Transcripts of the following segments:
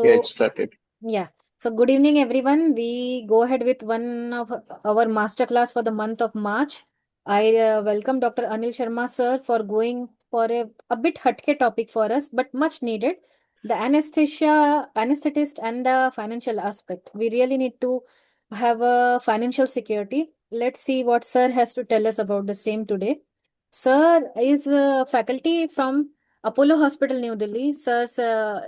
Get So, started. yeah. So, good evening, everyone. We go ahead with one of our masterclass for the month of March. I welcome Dr. Anil Sharma, sir, for going for a bit hatke topic for us, but much needed. The anesthesia, anesthetist, and the financial aspect. We really need to have a financial security. Let's see what sir has to tell us about the same today. Sir is faculty from Apollo Hospital, New Delhi. Sir's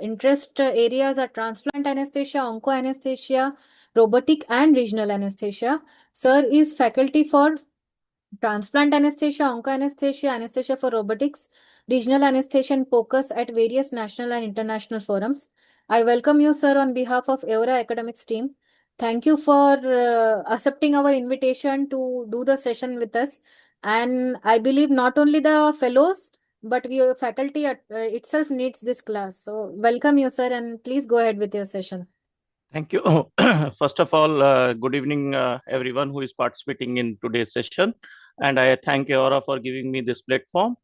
interest areas are transplant anesthesia, onco anesthesia, robotic and regional anesthesia. Sir is faculty for transplant anesthesia, onco anesthesia, anesthesia for robotics, regional anesthesia and POCUS at various national and international forums. I welcome you, sir, on behalf of Aora Academics team. Thank you for accepting our invitation to do the session with us. And I believe not only the fellows, but we faculty itself needs this class. So welcome you, sir, and please go ahead with your session. Thank you. First of all, good evening, everyone who is participating in today's session. And I thank Aora for giving me this platform.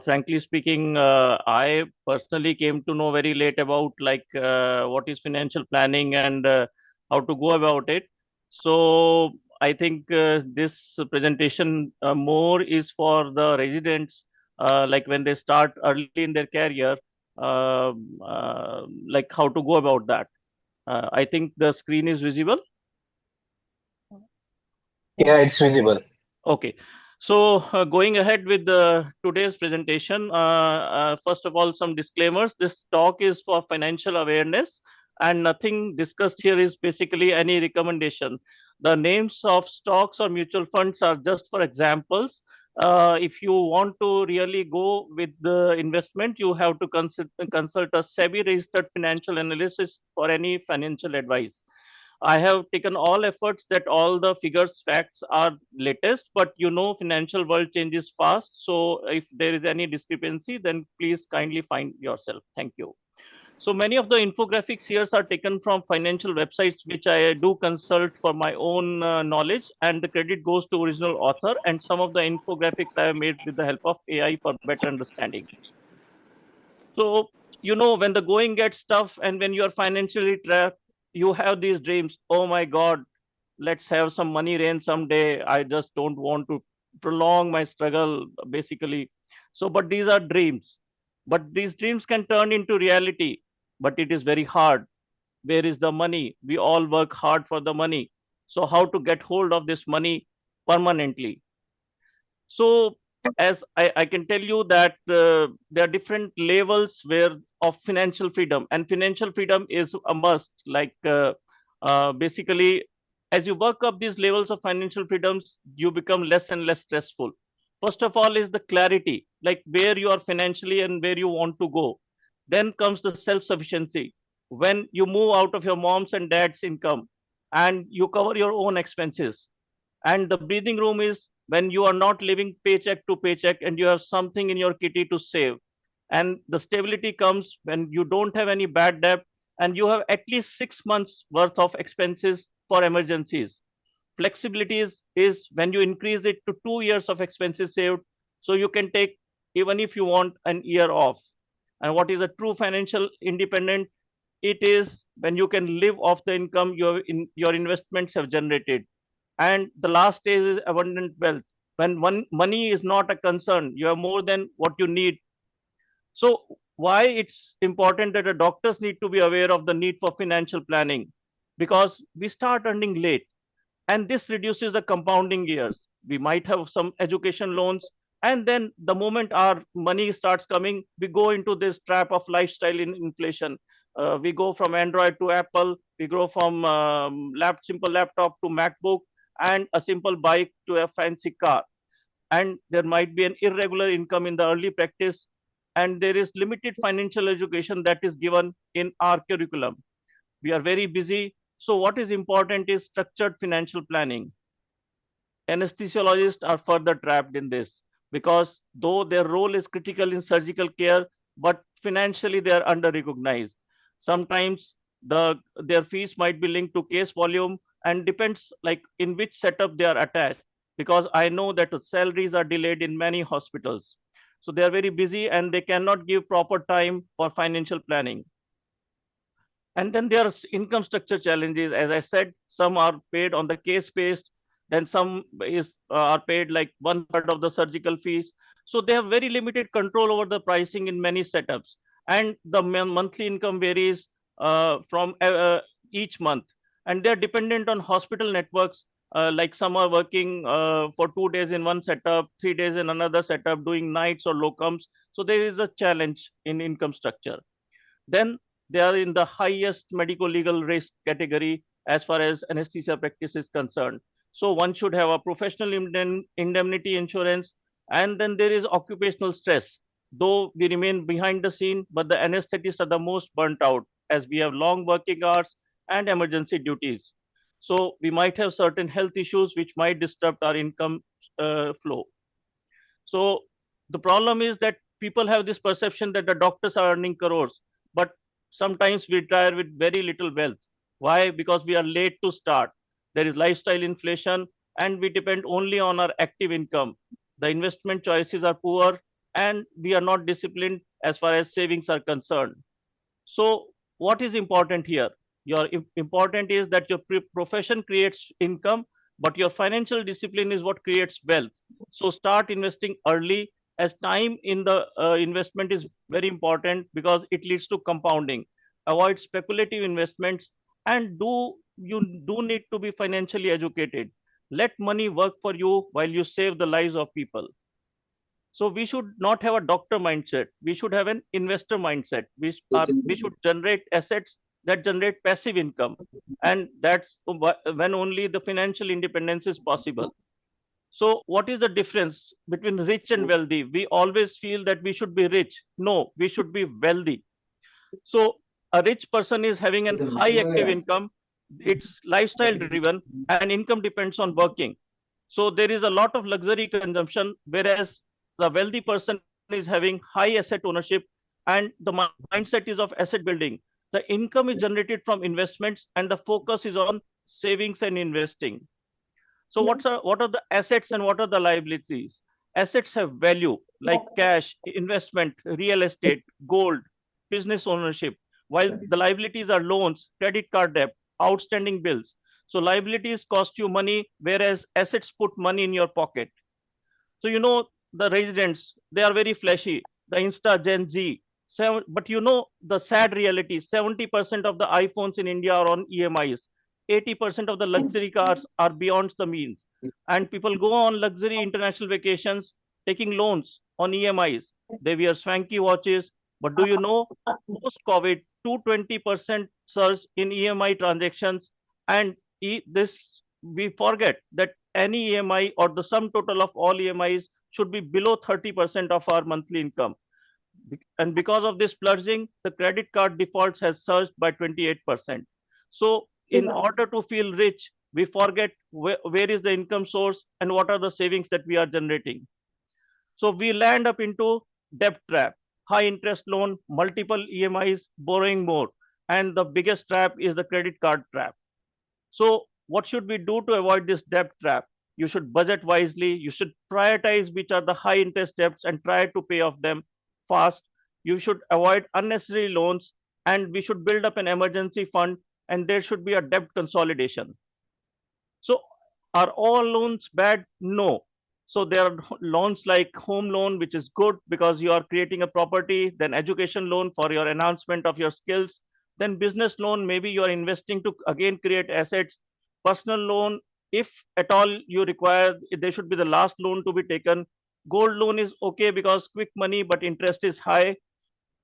Frankly speaking, I personally came to know very late about what is financial planning and how to go about it. So I think this presentation more is for the residents, like when they start early in their career, like how to go about that. I think the screen is visible. Yeah, it's visible. Okay. So going ahead with today's presentation, first of all, some disclaimers. This talk is for financial awareness and nothing discussed here is basically any recommendation. The names of stocks or mutual funds are just for examples. If you want to really go with the investment, you have to consult a SEBI registered financial analyst for any financial advice. I have taken all efforts that all the figures, facts are latest, but financial world changes fast. So if there is any discrepancy, then please kindly find yourself. Thank you. So many of the infographics here are taken from financial websites, which I do consult for my own knowledge, and the credit goes to original author. And some of the infographics I have made with the help of AI for better understanding. So, when the going gets tough and when you are financially trapped, you have these dreams. Oh my God, let's have some money rain someday. I just don't want to prolong my struggle, basically. So, but these are dreams. But these dreams can turn into reality, but it is very hard. Where is the money? We all work hard for the money. So, how to get hold of this money permanently? So, as I can tell you that there are different levels where of financial freedom, and financial freedom is a must. Basically, as you work up these levels of financial freedoms, you become less and less stressful. First of all, is the clarity, like where you are financially and where you want to go. Then comes the self-sufficiency. When you move out of your mom's and dad's income and you cover your own expenses, and the breathing room is when you are not living paycheck to paycheck and you have something in your kitty to save. And the stability comes when you don't have any bad debt and you have at least 6 months worth of expenses for emergencies. Flexibility is when you increase it to 2 years of expenses saved, so you can take, even if you want, an year off. And what is a true financial independent? It is when you can live off the income your investments have generated. And the last stage is abundant wealth. When money is not a concern, you have more than what you need. So why it's important that the doctors need to be aware of the need for financial planning? Because we start earning late, and this reduces the compounding years. We might have some education loans, and then the moment our money starts coming, we go into this trap of lifestyle in inflation. We go from Android to Apple, we go from simple laptop to MacBook, and a simple bike to a fancy car. And there might be an irregular income in the early practice, and there is limited financial education that is given in our curriculum. We are very busy. So what is important is structured financial planning. Anesthesiologists are further trapped in this because though their role is critical in surgical care, but financially they are under recognized. Sometimes their fees might be linked to case volume and depends like in which setup they are attached, because I know that salaries are delayed in many hospitals. So they are very busy and they cannot give proper time for financial planning. And then there are income structure challenges. As I said, some are paid on the case based, then some is are paid like one third of the surgical fees. So they have very limited control over the pricing in many setups, and the monthly income varies from each month, and they're dependent on hospital networks. Like some are working for 2 days in one setup, 3 days in another setup, doing nights or locums. So there is a challenge in income structure. Then they are in the highest medical legal risk category as far as anesthesia practice is concerned. So one should have a professional indemnity insurance. And then there is occupational stress. Though we remain behind the scene, but the anesthetists are the most burnt out as we have long working hours and emergency duties. So we might have certain health issues which might disrupt our income flow. So the problem is that people have this perception that the doctors are earning crores, but sometimes we retire with very little wealth. Why? Because we are late to start. There is lifestyle inflation, and we depend only on our active income. The investment choices are poor, and we are not disciplined as far as savings are concerned. So what is important here? Your important is that your profession creates income, but your financial discipline is what creates wealth. So start investing early, as time in the investment is very important because it leads to compounding. Avoid speculative investments, and you do need to be financially educated. Let money work for you while you save the lives of people. So we should not have a doctor mindset. We should have an investor mindset. We should generate assets that generate passive income, and that's when only the financial independence is possible. So what is the difference between rich and wealthy? We always feel that we should be rich. No, we should be wealthy. So a rich person is having an high active income. It's lifestyle driven, and income depends on working. So there is a lot of luxury consumption, whereas the wealthy person is having high asset ownership, and the mindset is of asset building. The income is generated from investments, and the focus is on savings and investing. So Yeah. what are the assets and what are the liabilities? Assets have value like cash, investment, real estate, gold, business ownership, while the liabilities are loans, credit card debt, outstanding bills. So liabilities cost you money, whereas assets put money in your pocket. So the residents, they are very flashy, the Insta Gen Z. But the sad reality, 70% of the iPhones in India are on EMIs. 80% of the luxury cars are beyond the means. And people go on luxury international vacations taking loans on EMIs. They wear swanky watches. But do you know, post-COVID, 220% surge in EMI transactions. And this we forget that any EMI or the sum total of all EMIs should be below 30% of our monthly income. And because of this splurging, the credit card defaults has surged by 28%. So in order to feel rich, we forget where is the income source and what are the savings that we are generating. So we land up into debt trap, high interest loan, multiple EMIs, borrowing more. And the biggest trap is the credit card trap. So, what should we do to avoid this debt trap? You should budget wisely. You should prioritize which are the high interest debts and try to pay off them fast. You should avoid unnecessary loans, and we should build up an emergency fund, and there should be a debt consolidation. So, are all loans bad? No. So there are loans like home loan, which is good because you are creating a property, then education loan for your enhancement of your skills, then business loan, maybe you are investing to again create assets. Personal loan, if at all you require, there should be the last loan to be taken. Gold loan is okay because quick money, but interest is high.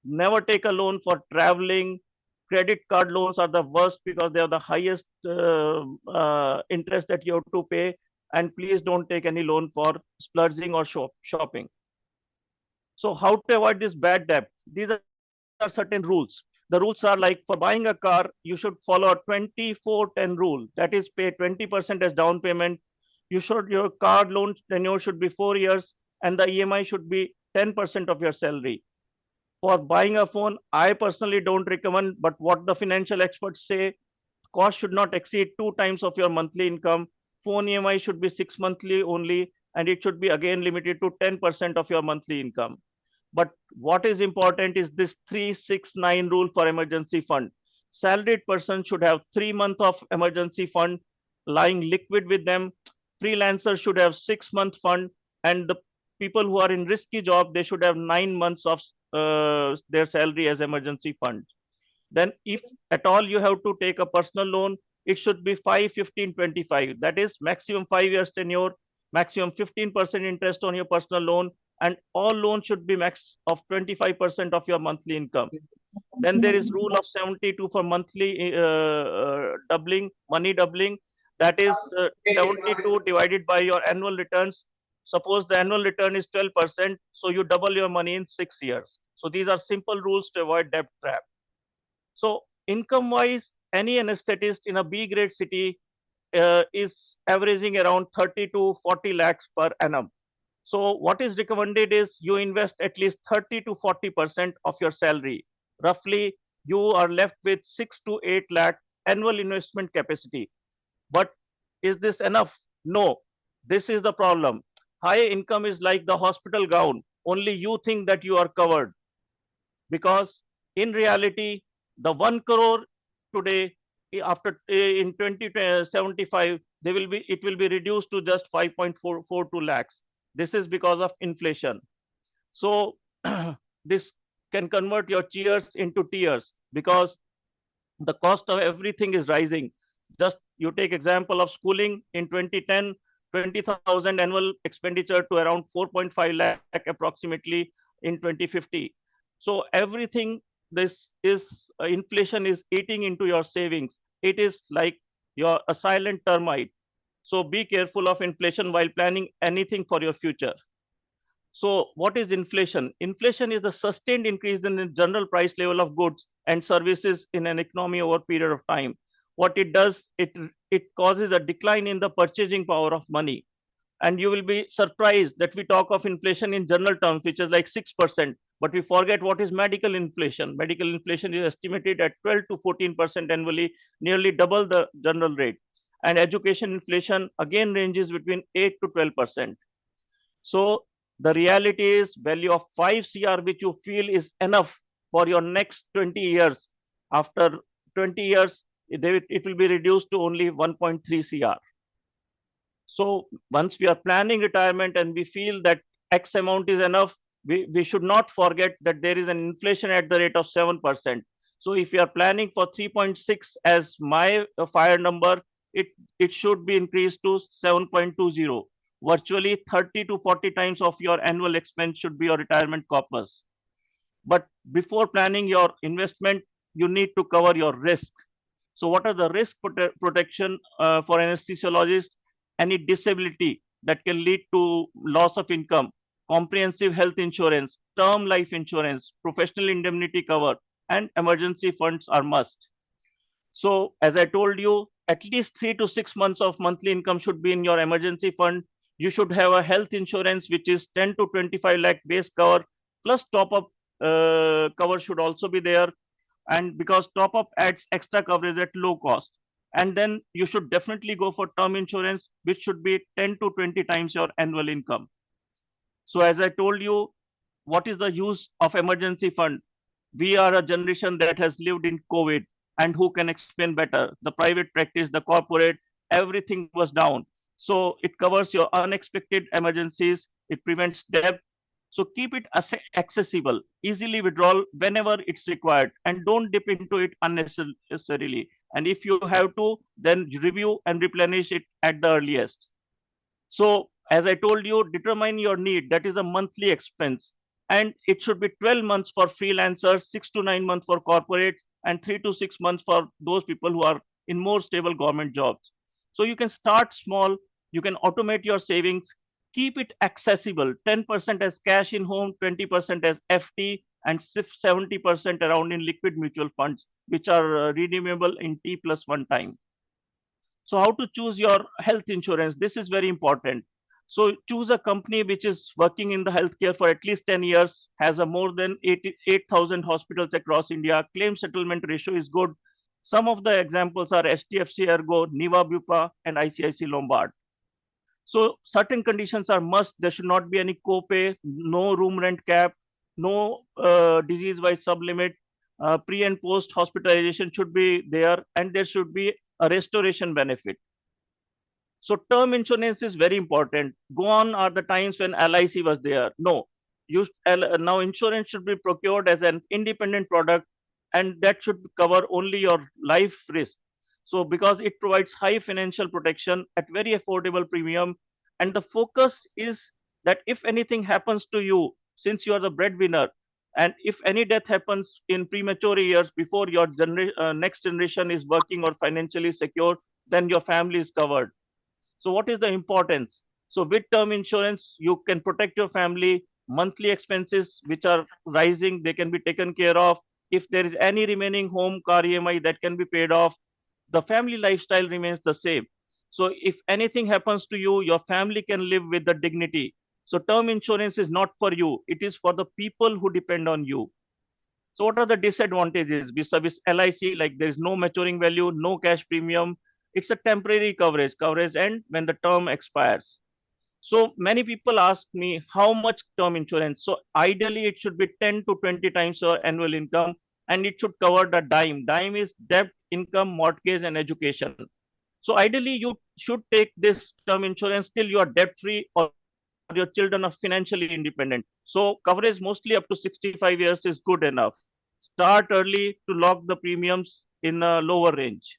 Never take a loan for traveling. Credit card loans are the worst because they are the highest interest that you have to pay. And please don't take any loan for splurging or shopping. So how to avoid this bad debt? These are certain rules. The rules are like for buying a car, you should follow a 24/10 rule. That is, pay 20% as down payment. Your card loan tenure should be 4 years, and the EMI should be 10% of your salary. For buying a phone, I personally don't recommend, but what the financial experts say, cost should not exceed 2 times of your monthly income. Phone EMI should be 6 monthly only, and it should be again limited to 10% of your monthly income. But what is important is this 369 rule for emergency fund. Salaried person should have 3 months of emergency fund lying liquid with them. Freelancer should have 6 month fund, and the people who are in risky job, they should have 9 months of their salary as emergency fund. Then if at all you have to take a personal loan, it should be 5, 15, 25. That is maximum 5 years tenure, maximum 15% interest on your personal loan, and all loans should be max of 25% of your monthly income. Then there is rule of 72 for monthly doubling, money doubling. That is 72 divided by your annual returns. Suppose the annual return is 12%, so you double your money in 6 years. So these are simple rules to avoid debt trap. So income wise, any anesthetist in a B grade city is averaging around 30 to 40 lakhs per annum. So what is recommended is you invest at least 30 to 40% of your salary. Roughly, you are left with 6 to 8 lakh annual investment capacity. But is this enough? No. This is the problem. High income is like the hospital gown. Only you think that you are covered, because in reality, the 1 crore today, after in 2075, it will be reduced to just 5.442 lakhs. This is because of inflation. So this can convert your cheers into tears, because the cost of everything is rising. Just you take example of schooling in 2010, 20,000 annual expenditure to around 4.5 lakh approximately in 2050. So everything, this is inflation is eating into your savings. It is like your a silent termite. So be careful of inflation while planning anything for your future. So what is inflation? Inflation is the sustained increase in the general price level of goods and services in an economy over a period of time. What it does, it causes a decline in the purchasing power of money. And you will be surprised that we talk of inflation in general terms, which is like 6%, but we forget what is medical inflation. Medical inflation is estimated at 12 to 14% annually, nearly double the general rate. And education inflation again ranges between 8 to 12%. So the reality is value of 5 CR, which you feel is enough for your next 20 years. After 20 years, it will be reduced to only 1.3 CR. So once we are planning retirement and we feel that X amount is enough, we should not forget that there is an inflation at the rate of 7%. So if you are planning for 3.6 as my fire number, it should be increased to 7.20. Virtually 30 to 40 times of your annual expense should be your retirement corpus. But before planning your investment, you need to cover your risk. So what are the risk protection for anesthesiologists? Any disability that can lead to loss of income, comprehensive health insurance, term life insurance, professional indemnity cover, and emergency funds are must. So as I told you, at least 3 to 6 months of monthly income should be in your emergency fund. You should have a health insurance which is 10 to 25 lakh base cover, plus top up cover should also be there. And because top up adds extra coverage at low cost. And then you should definitely go for term insurance, which should be 10 to 20 times your annual income. So as I told you, what is the use of emergency fund? We are a generation that has lived in COVID, and who can explain better? The private practice, the corporate, everything was down. So it covers your unexpected emergencies. It prevents debt. So keep it accessible, easily withdrawal whenever it's required, and don't dip into it unnecessarily. And if you have to, then review and replenish it at the earliest. So as I told you, determine your need. That is a monthly expense. And it should be 12 months for freelancers, 6 to 9 months for corporates, and 3 to 6 months for those people who are in more stable government jobs. So you can start small, you can automate your savings, keep it accessible, 10% as cash in home, 20% as FT, and 70% around in liquid mutual funds, which are redeemable in T+1 time. So how to choose your health insurance? This is very important. So choose a company which is working in the healthcare for at least 10 years, has a more than 8,000 hospitals across India. Claim settlement ratio is good. Some of the examples are HDFC Ergo, Niva Bupa, and ICICI Lombard. So certain conditions are must. There should not be any copay, no room rent cap, no disease-wise sublimit, pre and post hospitalization should be there, and there should be a restoration benefit. So term insurance is very important. Gone are the times when LIC was there. No, now insurance should be procured as an independent product, and that should cover only your life risk. So because it provides high financial protection at very affordable premium, and the focus is that if anything happens to you, since you are the breadwinner, and if any death happens in premature years before your next generation is working or financially secure, then your family is covered. So what is the importance? So with term insurance, you can protect your family. Monthly expenses which are rising, they can be taken care of. If there is any remaining home, car EMI, that can be paid off. The family lifestyle remains the same. So if anything happens to you, your family can live with the dignity. So term insurance is not for you. It is for the people who depend on you. So what are the disadvantages vis-a-vis LIC? Like there is no maturing value, no cash premium. It's a temporary coverage end when the term expires. So many people ask me how much term insurance. So ideally it should be 10 to 20 times your annual income, and it should cover the dime. Dime is debt, income, mortgage, and education. So ideally you should take this term insurance till you are debt free or your children are financially independent. So coverage mostly up to 65 years is good enough. Start early to lock the premiums in a lower range.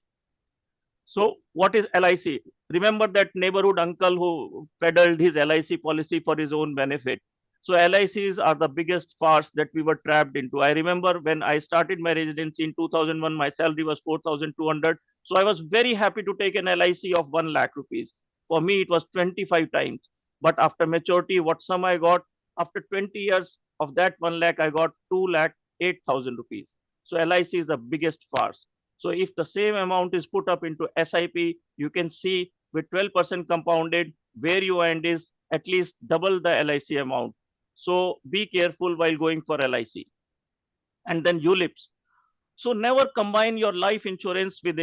So what is LIC? Remember that neighborhood uncle who peddled his LIC policy for his own benefit. So LICs are the biggest farce that we were trapped into. I remember when I started my residency in 2001, my salary was 4,200. So I was very happy to take an LIC of 1 lakh rupees. For me, it was 25 times. But after maturity, what sum I got? After 20 years of that 1 lakh, I got 2 lakh 8,000 rupees. So LIC is the biggest farce. So if the same amount is put up into SIP, you can see with 12% compounded, where you end is at least double the LIC amount. So be careful while going for LIC. And then ULIPs. So never combine your life insurance with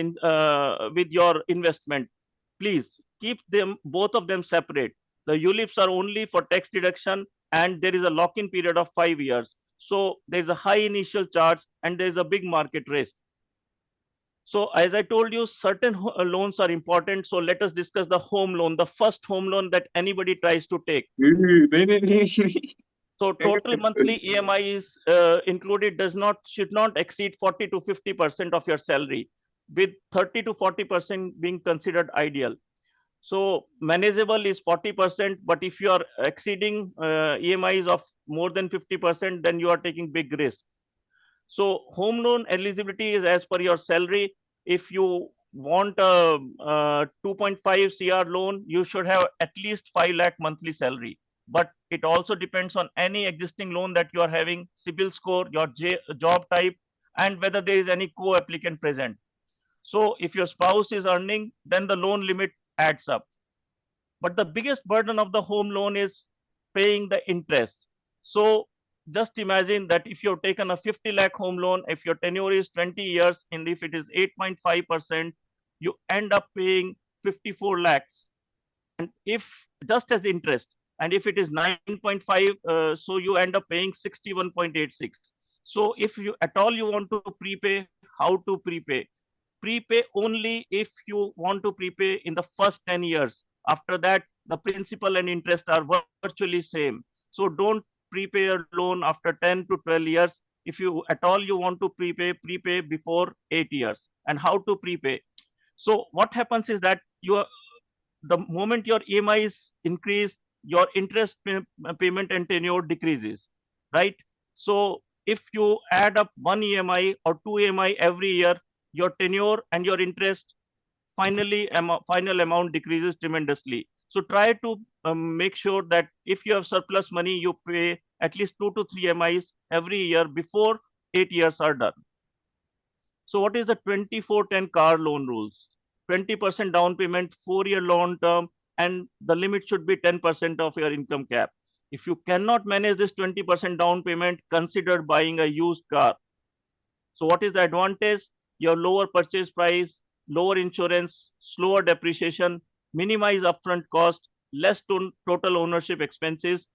your investment. Please keep them both of them separate. The ULIPs are only for tax deduction, and there is a lock-in period of 5 years. So there is a high initial charge and there is a big market risk. So as I told you, certain loans are important. So let us discuss the home loan, the first home loan that anybody tries to take. So total monthly EMI is included should not exceed 40 to 50% of your salary, with 30 to 40% being considered ideal. So manageable is 40%, but if you are exceeding EMIs of more than 50%, then you are taking big risk. So home loan eligibility is as per your salary. If you want a 2.5 CR loan, you should have at least 5 lakh monthly salary. But it also depends on any existing loan that you are having, CIBIL score, your job type, and whether there is any co-applicant present. So if your spouse is earning, then the loan limit adds up. But the biggest burden of the home loan is paying the interest. So just imagine that if you've taken a 50 lakh home loan, if your tenure is 20 years, and if it is 8.5%, you end up paying 54 lakhs. And if just as interest, and if it is 9.5, so you end up paying 61.86. So if you at all you want to prepay, how to prepay? Prepay only if you want to prepay in the first 10 years. After that, the principal and interest are virtually same. So don't prepay your loan after 10 to 12 years. If you at all you want to prepay before 8 years. And how to prepay? So what happens is that the moment your EMIs increase, your interest payment and tenure decreases, right? So if you add up one EMI or two EMI every year, your tenure and your interest final amount decreases tremendously. So try to make sure that if you have surplus money, you pay at least 2 to 3 EMIs every year before 8 years are done. So what is the 24/10 car loan rules? 20% down payment, 4-year loan term, and the limit should be 10% of your income cap. If you cannot manage this 20% down payment, consider buying a used car. So what is the advantage? Your lower purchase price, lower insurance, slower depreciation, minimize upfront cost, less total ownership expenses.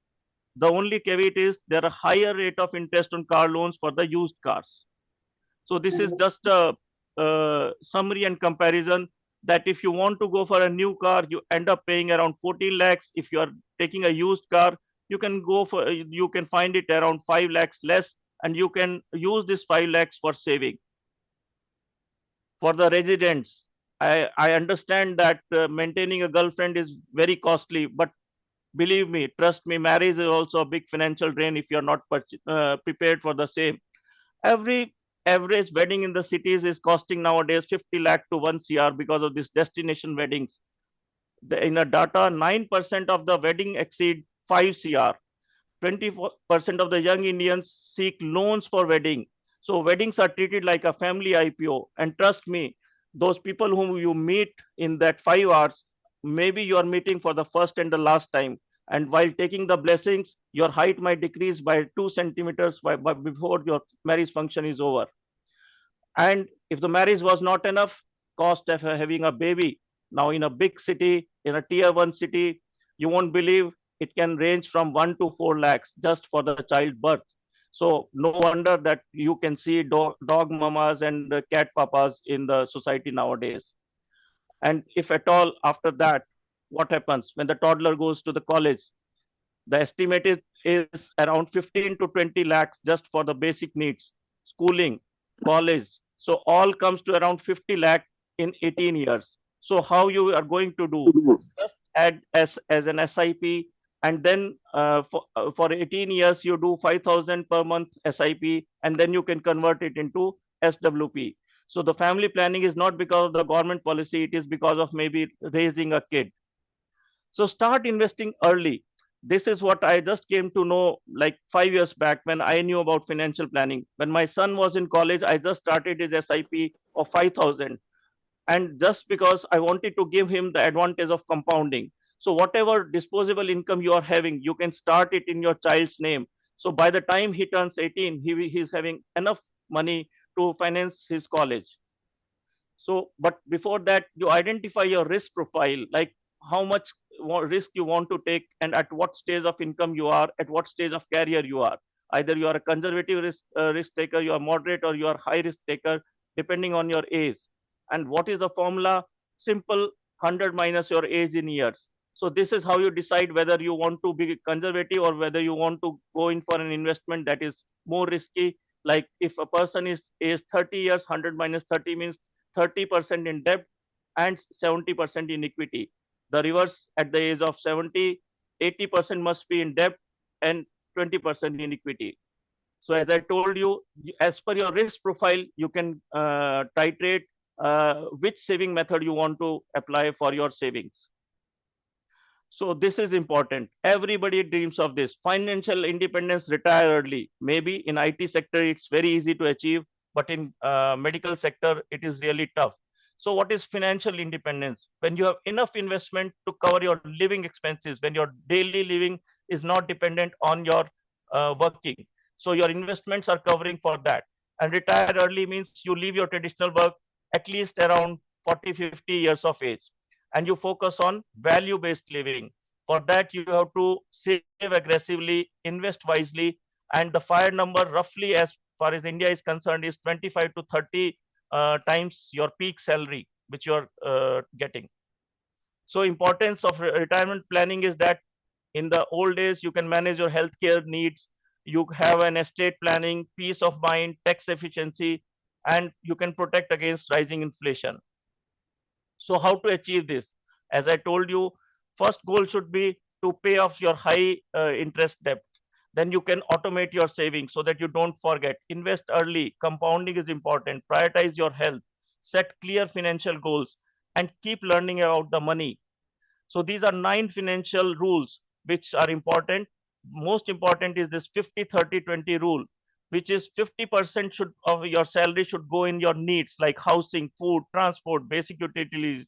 The only caveat is there are higher rate of interest on car loans for the used cars. So this is just a summary and comparison that if you want to go for a new car, you end up paying around 14 lakhs. If you are taking a used car, you can find it around 5 lakhs less, and you can use this 5 lakhs for saving. For the residents, I understand that maintaining a girlfriend is very costly, but believe me, trust me, marriage is also a big financial drain if you're not prepared for the same. Every average wedding in the cities is costing nowadays 50 lakh to 1 CR because of this destination weddings. In a data, 9% of the wedding exceed 5 CR. 24% of the young Indians seek loans for wedding. So weddings are treated like a family IPO. And trust me, those people whom you meet in that 5 hours, maybe you are meeting for the first and the last time. And while taking the blessings, your height might decrease by 2 centimeters before your marriage function is over. And if the marriage was not enough, cost of having a baby. Now in a big city, in a tier one city, you won't believe it can range from 1 to 4 lakhs just for the child birth. So no wonder that you can see dog mamas and cat papas in the society nowadays. And if at all after that, what happens when the toddler goes to the college? The estimate is around 15 to 20 lakhs just for the basic needs, schooling, college. So all comes to around 50 lakh in 18 years. So how you are going to do? Just add as an SIP, and then for 18 years you do 5,000 per month SIP, and then you can convert it into SWP. So the family planning is not because of the government policy, it is because of maybe raising a kid. So start investing early. This is what I just came to know like 5 years back when I knew about financial planning. When my son was in college, I just started his SIP of 5,000. And just because I wanted to give him the advantage of compounding. So whatever disposable income you are having, you can start it in your child's name. So by the time he turns 18, he's having enough money to finance his college. So, but before that, you identify your risk profile, like how much risk you want to take and at what stage of income you are, at what stage of career you are. Either you are a conservative risk taker, you are moderate, or you are high risk taker, depending on your age. And what is the formula? Simple: 100 minus your age in years. So this is how you decide whether you want to be conservative or whether you want to go in for an investment that is more risky. Like if a person is age 30 years, 100 minus 30 means 30% in debt and 70% in equity. The reverse, at the age of 70, 80% must be in debt and 20% in equity. So as I told you, as per your risk profile, you can titrate which saving method you want to apply for your savings. So this is important. Everybody dreams of this. Financial independence, retire early. Maybe in IT sector, it's very easy to achieve, but in medical sector, it is really tough. So what is financial independence? When you have enough investment to cover your living expenses, when your daily living is not dependent on your working. So your investments are covering for that. And retire early means you leave your traditional work at least around 40, 50 years of age, and you focus on value based living. For that, you have to save aggressively, invest wisely, and the fire number, roughly as far as India is concerned, is 25 to 30 times your peak salary which you are getting. So importance of retirement planning is that in the old days you can manage your healthcare needs, you have an estate planning, peace of mind, tax efficiency, and you can protect against rising inflation. So how to achieve this? As I told you, first goal should be to pay off your high interest debt. Then you can automate your savings so that you don't forget. Invest early. Compounding is important. Prioritize your health. Set clear financial goals and keep learning about the money. So these are 9 financial rules which are important. Most important is this 50-30-20 rule, which is 50% of your salary should go in your needs like housing, food, transport, basic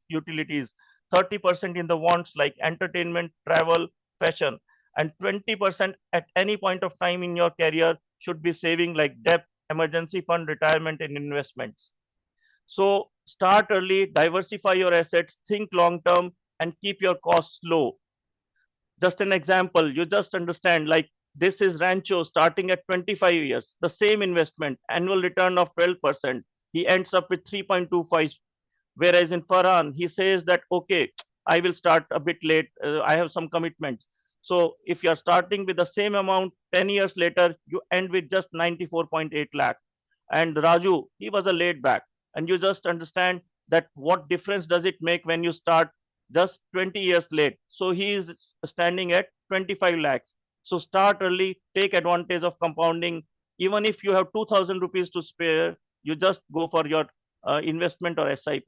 utilities, 30% in the wants like entertainment, travel, fashion, and 20% at any point of time in your career should be saving like debt, emergency fund, retirement, and investments. So start early, diversify your assets, think long term, and keep your costs low. Just an example, you just understand like This is Rancho starting at 25 years, the same investment, annual return of 12%. He ends up with 3.25. Whereas in Farhan, he says that, okay, I will start a bit late. I have some commitments. So if you are starting with the same amount, 10 years later, you end with just 94.8 lakh. And Raju, he was a laid back. And you just understand that what difference does it make when you start just 20 years late. So he is standing at 25 lakhs. So start early, take advantage of compounding. Even if you have 2,000 rupees to spare, you just go for your investment or SIP.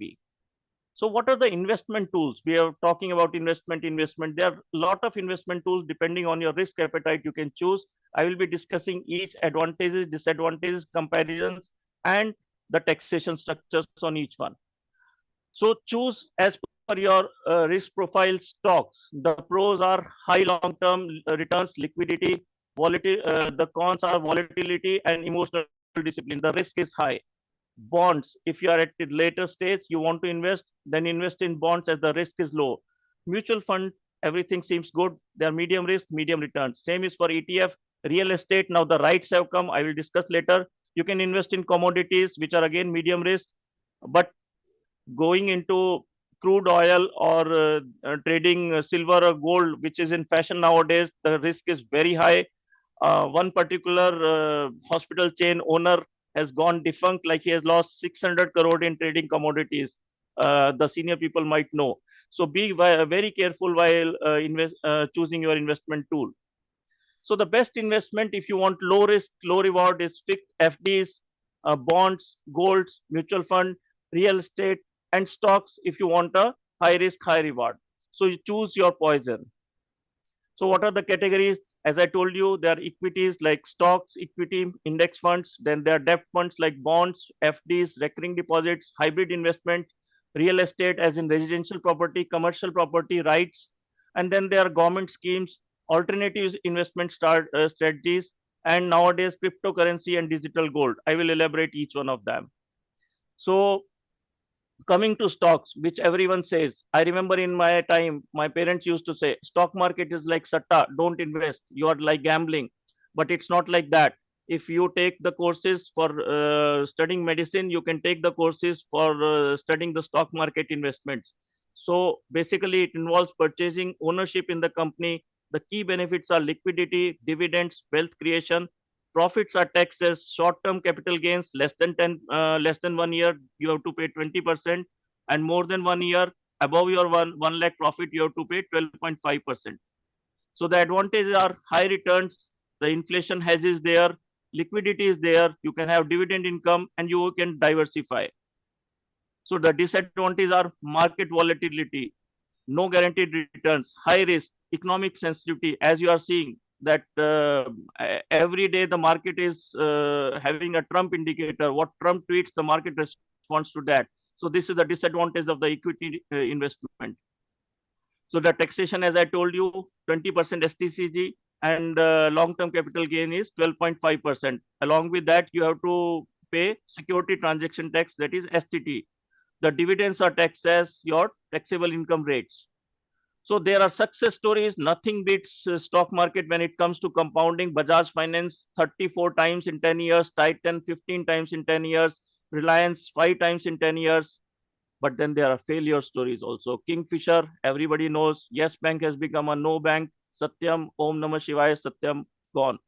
So what are the investment tools? We are talking about investment. There are a lot of investment tools depending on your risk appetite you can choose. I will be discussing each advantages, disadvantages, comparisons, and the taxation structures on each one. So choose as per your risk profile stocks. The pros are high long-term returns, liquidity, volatility. The cons are volatility and emotional discipline. The risk is high. Bonds, if you are at the later stage, you want to invest, then invest in bonds as the risk is low. Mutual fund, everything seems good. They are medium risk, medium returns. Same is for ETF. Real estate, now the rights have come. I will discuss later. You can invest in commodities, which are again medium risk. But going into crude oil or trading silver or gold, which is in fashion nowadays, the risk is very high. One particular hospital chain owner has gone defunct, like he has lost 600 crore in trading commodities. The senior people might know. So be very careful while choosing your investment tool. So the best investment, if you want low risk, low reward, is fixed FDs, bonds, golds, mutual fund, real estate, and stocks if you want a high risk, high reward. So you choose your poison. So what are the categories? As I told you, there are equities like stocks, equity, index funds. Then there are debt funds like bonds, FDs, recurring deposits, hybrid investment, real estate as in residential property, commercial property, rights. And then there are government schemes, alternative investment strategies, and nowadays cryptocurrency and digital gold. I will elaborate each one of them. So coming to stocks, which everyone says, I remember in my time, my parents used to say, stock market is like satta, don't invest. You are like gambling. But it's not like that. If you take the courses for studying medicine, you can take the courses for studying the stock market investments. So basically, it involves purchasing ownership in the company. The key benefits are liquidity, dividends, wealth creation. Profits are taxed as short-term capital gains, less than 1 year, you have to pay 20%, and more than 1 year, above your 1 lakh profit, you have to pay 12.5%. So the advantages are high returns, the inflation hedge is there, liquidity is there, you can have dividend income, and you can diversify. So the disadvantages are market volatility, no guaranteed returns, high risk, economic sensitivity, as you are seeing that every day the market is having a Trump indicator. What Trump tweets, the market responds to that. So this is the disadvantage of the equity investment. So the taxation, as I told you, 20% STCG, and long-term capital gain is 12.5%. Along with that, you have to pay security transaction tax, that is STT. The dividends are taxed as your taxable income rates. So there are success stories. Nothing beats stock market when it comes to compounding. Bajaj Finance 34 times in 10 years, Titan 15 times in 10 years, Reliance 5 times in 10 years. But then there are failure stories also. Kingfisher, everybody knows. Yes Bank has become a no bank. Satyam, Om Namah Shivaya, Satyam, gone.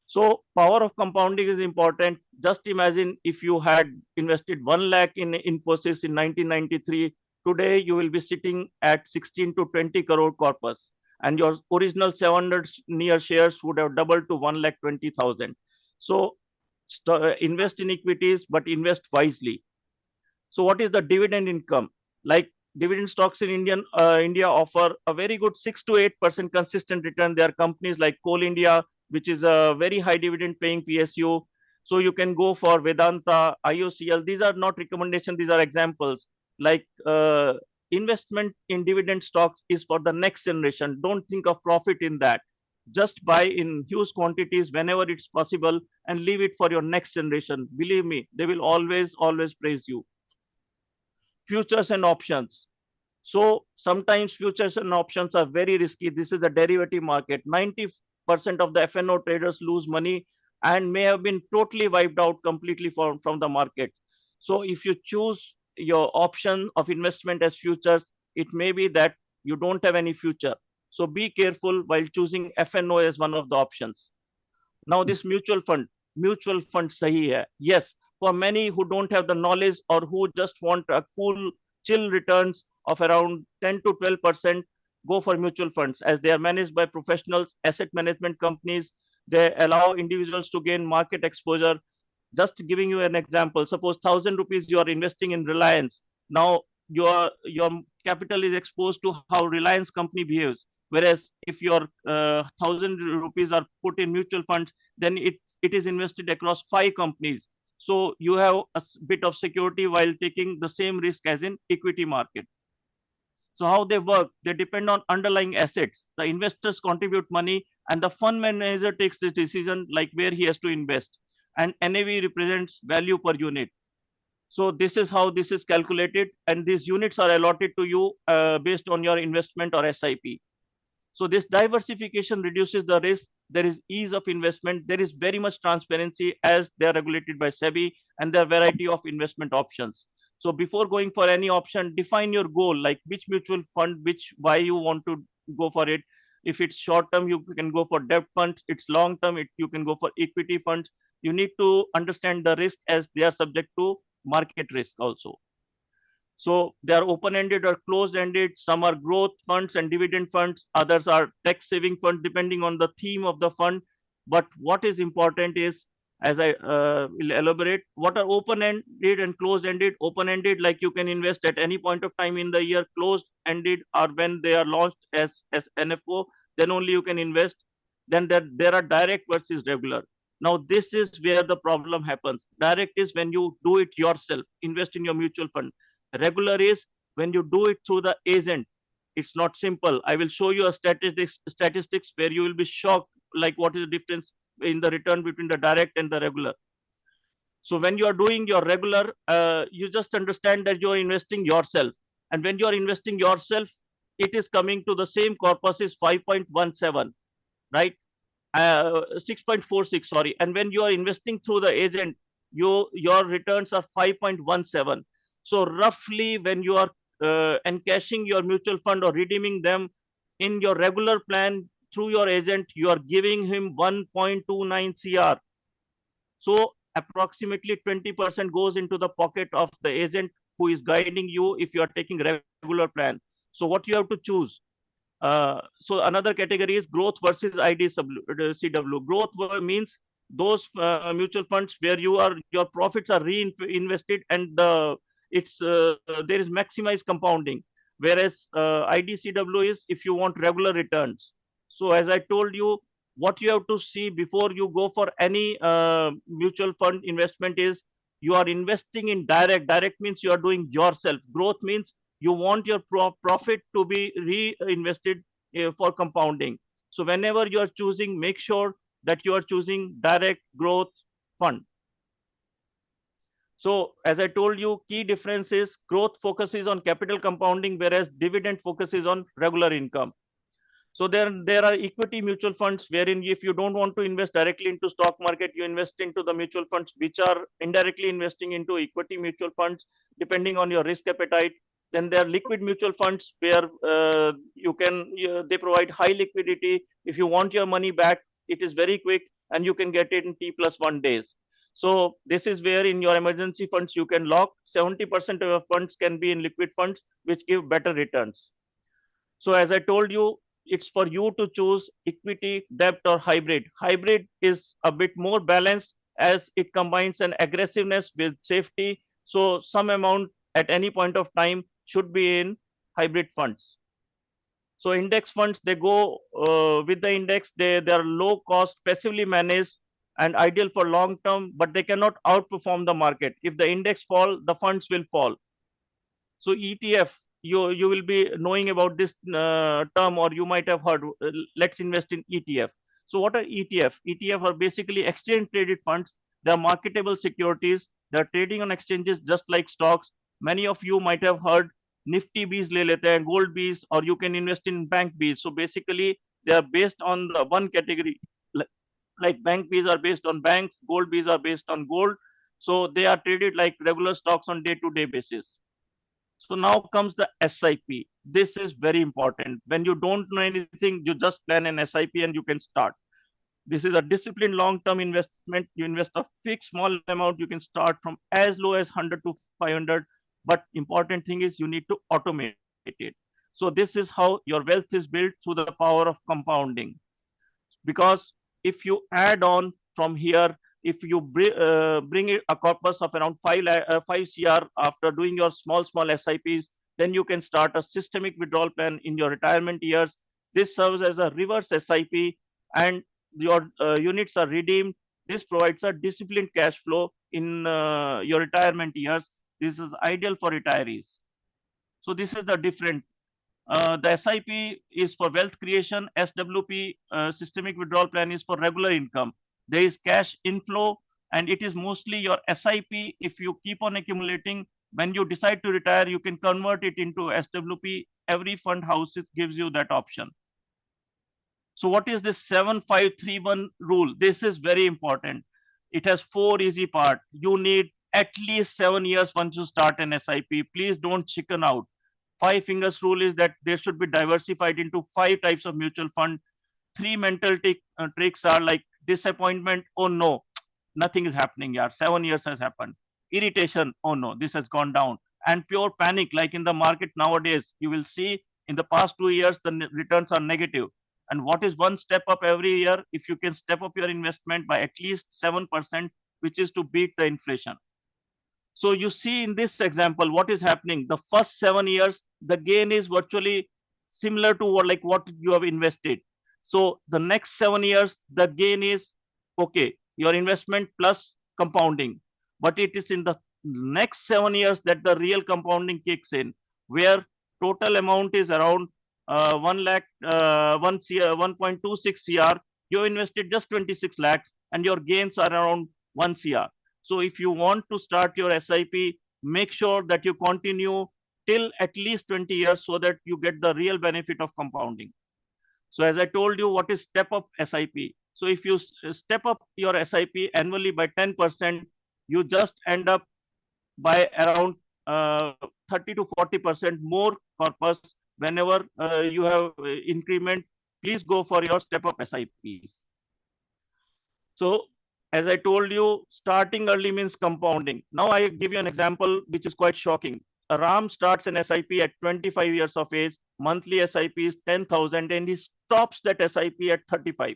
So power of compounding is important. Just imagine if you had invested 1 lakh in Infosys in 1993, today you will be sitting at 16 to 20 crore corpus, and your original 700 near shares would have doubled to 1 lakh 20,000. So invest in equities, but invest wisely. So what is the dividend income? Like dividend stocks in India offer a very good 6 to 8% consistent return. There are companies like Coal India, which is a very high dividend paying PSU. So you can go for Vedanta, IOCL. These are not recommendations, these are examples. Like investment in dividend stocks is for the next generation. Don't think of profit in that. Just buy in huge quantities whenever it's possible and leave it for your next generation. Believe me, they will always, always praise you. Futures and options. So sometimes futures and options are very risky. This is a derivative market. 90% 90% of the FNO traders lose money and may have been totally wiped out completely from the market. So if you choose your option of investment as futures, it may be that you don't have any future. So be careful while choosing FNO as one of the options. Now this mutual fund sahi hai. Yes, for many who don't have the knowledge or who just want a cool, chill returns of around 10 to 12%, go for mutual funds as they are managed by professionals, asset management companies. They allow individuals to gain market exposure. Just giving you an example, suppose 1,000 rupees you are investing in Reliance. Now your capital is exposed to how Reliance company behaves. Whereas if your 1,000 rupees are put in mutual funds, then it is invested across 5 companies. So you have a bit of security while taking the same risk as in equity market. So how they work, they depend on underlying assets. The investors contribute money and the fund manager takes the decision like where he has to invest. And NAV represents value per unit. So this is how this is calculated, and these units are allotted to you based on your investment or SIP. So this diversification reduces the risk. There is ease of investment. There is very much transparency as they are regulated by SEBI, and there are variety of investment options. So before going for any option, define your goal, like which mutual fund, why you want to go for it. If it's short term, you can go for debt funds. It's long term, you can go for equity funds. You need to understand the risk as they are subject to market risk also. So they are open-ended or closed-ended. Some are growth funds and dividend funds. Others are tax-saving funds, depending on the theme of the fund. But what is important is, as I will elaborate, what are open-ended and closed-ended. Open-ended, like you can invest at any point of time in the year. Closed-ended are when they are launched as NFO, then only you can invest. Then there are direct versus regular. Now, this is where the problem happens. Direct is when you do it yourself, invest in your mutual fund. Regular is when you do it through the agent. It's not simple. I will show you a statistics where you will be shocked, like what is the difference in the return between the direct and the regular. So when you are doing your regular, you just understand that you are investing yourself. And when you are investing yourself, it is coming to the same corpus is 5.17, right? 6.46, sorry. And when you are investing through the agent, your returns are 5.17. So roughly when you are encashing your mutual fund or redeeming them in your regular plan through your agent, you are giving him 1.29 CR. So approximately 20% goes into the pocket of the agent who is guiding you if you are taking regular plan. So what you have to choose? So another category is growth versus IDCW. Growth means those mutual funds where your profits are reinvested and there is maximized compounding. Whereas IDCW is if you want regular returns. So as I told you, what you have to see before you go for any mutual fund investment is you are investing in direct. Direct means you are doing yourself. Growth means you want your profit to be reinvested for compounding. So whenever you are choosing, make sure that you are choosing direct growth fund. So as I told you, key difference is growth focuses on capital compounding, whereas dividend focuses on regular income. So there are equity mutual funds wherein if you don't want to invest directly into stock market, you invest into the mutual funds which are indirectly investing into equity mutual funds depending on your risk appetite. Then there are liquid mutual funds where they provide high liquidity. If you want your money back, it is very quick and you can get it in T+1 days. So this is where in your emergency funds you can lock 70% of your funds can be in liquid funds which give better returns. So as I told you, it's for you to choose equity, debt, or hybrid. Hybrid is a bit more balanced as it combines an aggressiveness with safety. So some amount at any point of time should be in hybrid funds. So index funds, they go with the index. They are low cost, passively managed, and ideal for long term, but they cannot outperform the market. If the index fall, the funds will fall. So ETF, you will be knowing about this term, or you might have heard. Let's invest in ETF. So what are ETF? ETF are basically exchange traded funds. They are marketable securities. They are trading on exchanges just like stocks. Many of you might have heard Nifty Bs le lete hain, gold Bs, or you can invest in bank Bs. So basically, they are based on the one category. Like bank Bs are based on banks, gold Bs are based on gold. So they are traded like regular stocks on day-to-day basis. So now comes the SIP. This is very important. When you don't know anything, you just plan an SIP and you can start. This is a disciplined long-term investment. You invest a fixed small amount. You can start from as low as 100 to 500. But important thing is you need to automate it. So this is how your wealth is built through the power of compounding. Because if you add on from here, if you bring a corpus of around 5 CR after doing your small SIPs, then you can start a systemic withdrawal plan in your retirement years. This serves as a reverse SIP, and your units are redeemed. This provides a disciplined cash flow in your retirement years. This is ideal for retirees. So this is the different. The SIP is for wealth creation. SWP, systemic withdrawal plan, is for regular income. There is cash inflow, and it is mostly your SIP. If you keep on accumulating, when you decide to retire, you can convert it into SWP. Every fund house gives you that option. So what is this 7531 rule? This is very important. It has 4 easy parts. You need at least 7 years once you start an SIP. Please don't chicken out. 5 fingers rule is that they should be diversified into 5 types of mutual fund. 3 mental tricks are like disappointment. Oh no, nothing is happening. Yeah, 7 years has happened. Irritation. Oh no, this has gone down. And pure panic, like in the market nowadays, you will see in the past 2 years the returns are negative. And what is one step up every year? If you can step up your investment by at least 7%, which is to beat the inflation. So you see in this example, what is happening? The first 7 years, the gain is virtually similar to what you have invested. So the next 7 years, the gain is okay, your investment plus compounding. But it is in the next 7 years that the real compounding kicks in, where total amount is around 1 lakh, 1.26 CR. You invested just 26 lakhs and your gains are around 1 CR. So if you want to start your SIP, make sure that you continue till at least 20 years so that you get the real benefit of compounding. So as I told you, what is step up SIP? So if you step up your SIP annually by 10%, you just end up by around 30 to 40% more corpus whenever you have increment. Please go for your step up SIPs. So as I told you, starting early means compounding. Now I give you an example which is quite shocking. Ram starts an SIP at 25 years of age. Monthly SIP is 10,000 and he stops that SIP at 35.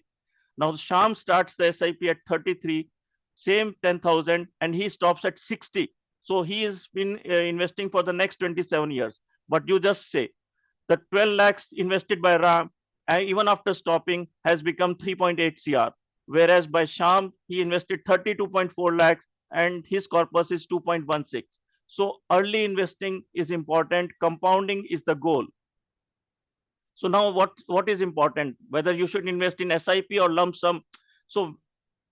Now Sham starts the SIP at 33, same 10,000, and he stops at 60. So he has been investing for the next 27 years. But you just say the 12 lakhs invested by Ram, even after stopping, has become 3.8 CR. Whereas by Sham, he invested 32.4 lakhs and his corpus is 2.16. So early investing is important. Compounding is the goal. So now what is important? Whether you should invest in SIP or lump sum. So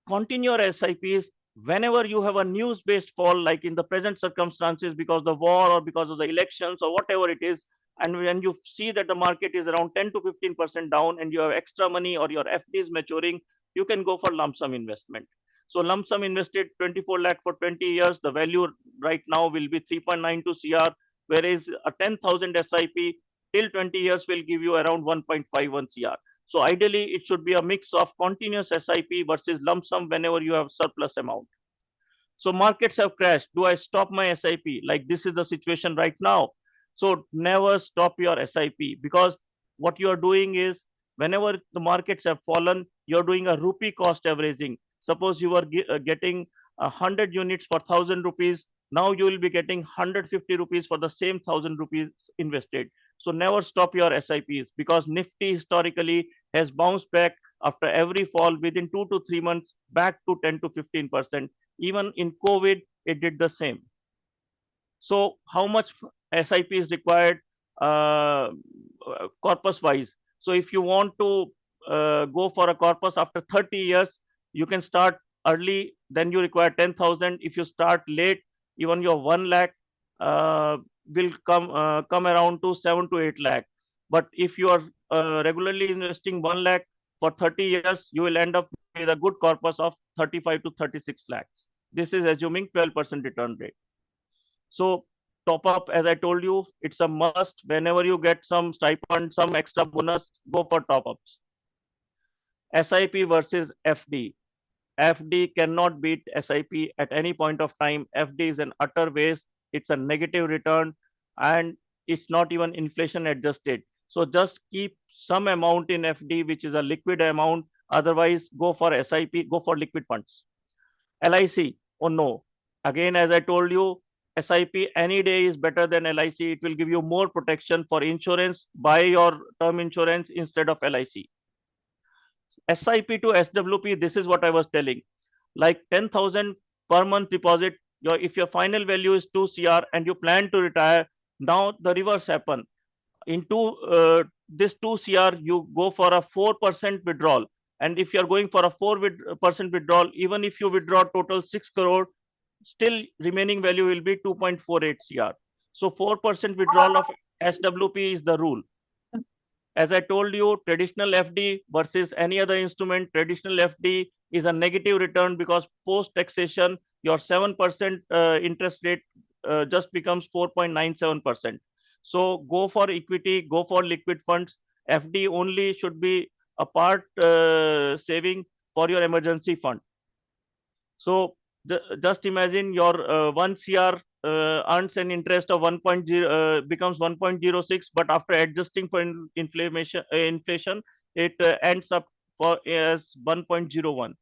continue your SIPs whenever you have a news-based fall, like in the present circumstances because the war or because of the elections or whatever it is. And when you see that the market is around 10 to 15% down and you have extra money or your FD is maturing, you can go for lump sum investment. So lump sum invested 24 lakh for 20 years, the value right now will be 3.92 CR, whereas a 10,000 SIP till 20 years will give you around 1.51 CR. So ideally, it should be a mix of continuous SIP versus lump sum whenever you have surplus amount. So markets have crashed. Do I stop my SIP? Like this is the situation right now. So never stop your SIP, because what you are doing is whenever the markets have fallen, you're doing a rupee cost averaging. Suppose you were getting 100 units for 1,000 rupees. Now you will be getting 150 rupees for the same 1,000 rupees invested. So never stop your SIPs, because Nifty historically has bounced back after every fall within 2 to 3 months back to 10 to 15%. Even in COVID, it did the same. So how much SIP is required corpus wise? So if you want to go for a corpus after 30 years, you can start early, then you require 10,000. If you start late, even your 1 lakh will come around to 7 to 8 lakh. But if you are regularly investing 1 lakh for 30 years, you will end up with a good corpus of 35 to 36 lakhs. This is assuming 12% return rate. So top up, as I told you, it's a must. Whenever you get some stipend, some extra bonus, go for top ups. SIP versus FD. FD cannot beat SIP at any point of time. FD is an utter waste. It's a negative return and it's not even inflation adjusted. So just keep some amount in FD, which is a liquid amount. Otherwise, go for SIP, go for liquid funds. LIC, oh no. Again, as I told you, SIP any day is better than LIC. It will give you more protection for insurance. Buy your term insurance instead of LIC. SIP to SWP, this is what I was telling. Like 10,000 per month deposit, if your final value is 2 CR and you plan to retire, now the reverse happen. Into this 2 CR, you go for a 4% withdrawal. And if you're going for a 4% withdrawal, even if you withdraw total 6 crore, still remaining value will be 2.48 CR. So 4% withdrawal of SWP is the rule. As I told you, traditional FD versus any other instrument, traditional FD is a negative return because post taxation, your 7% interest rate just becomes 4.97%. So go for equity, go for liquid funds. FD only should be a part saving for your emergency fund. So just imagine your 1 CR earns an interest of 1.0 becomes 1.06, but after adjusting for inflation, it ends up for as 1.01.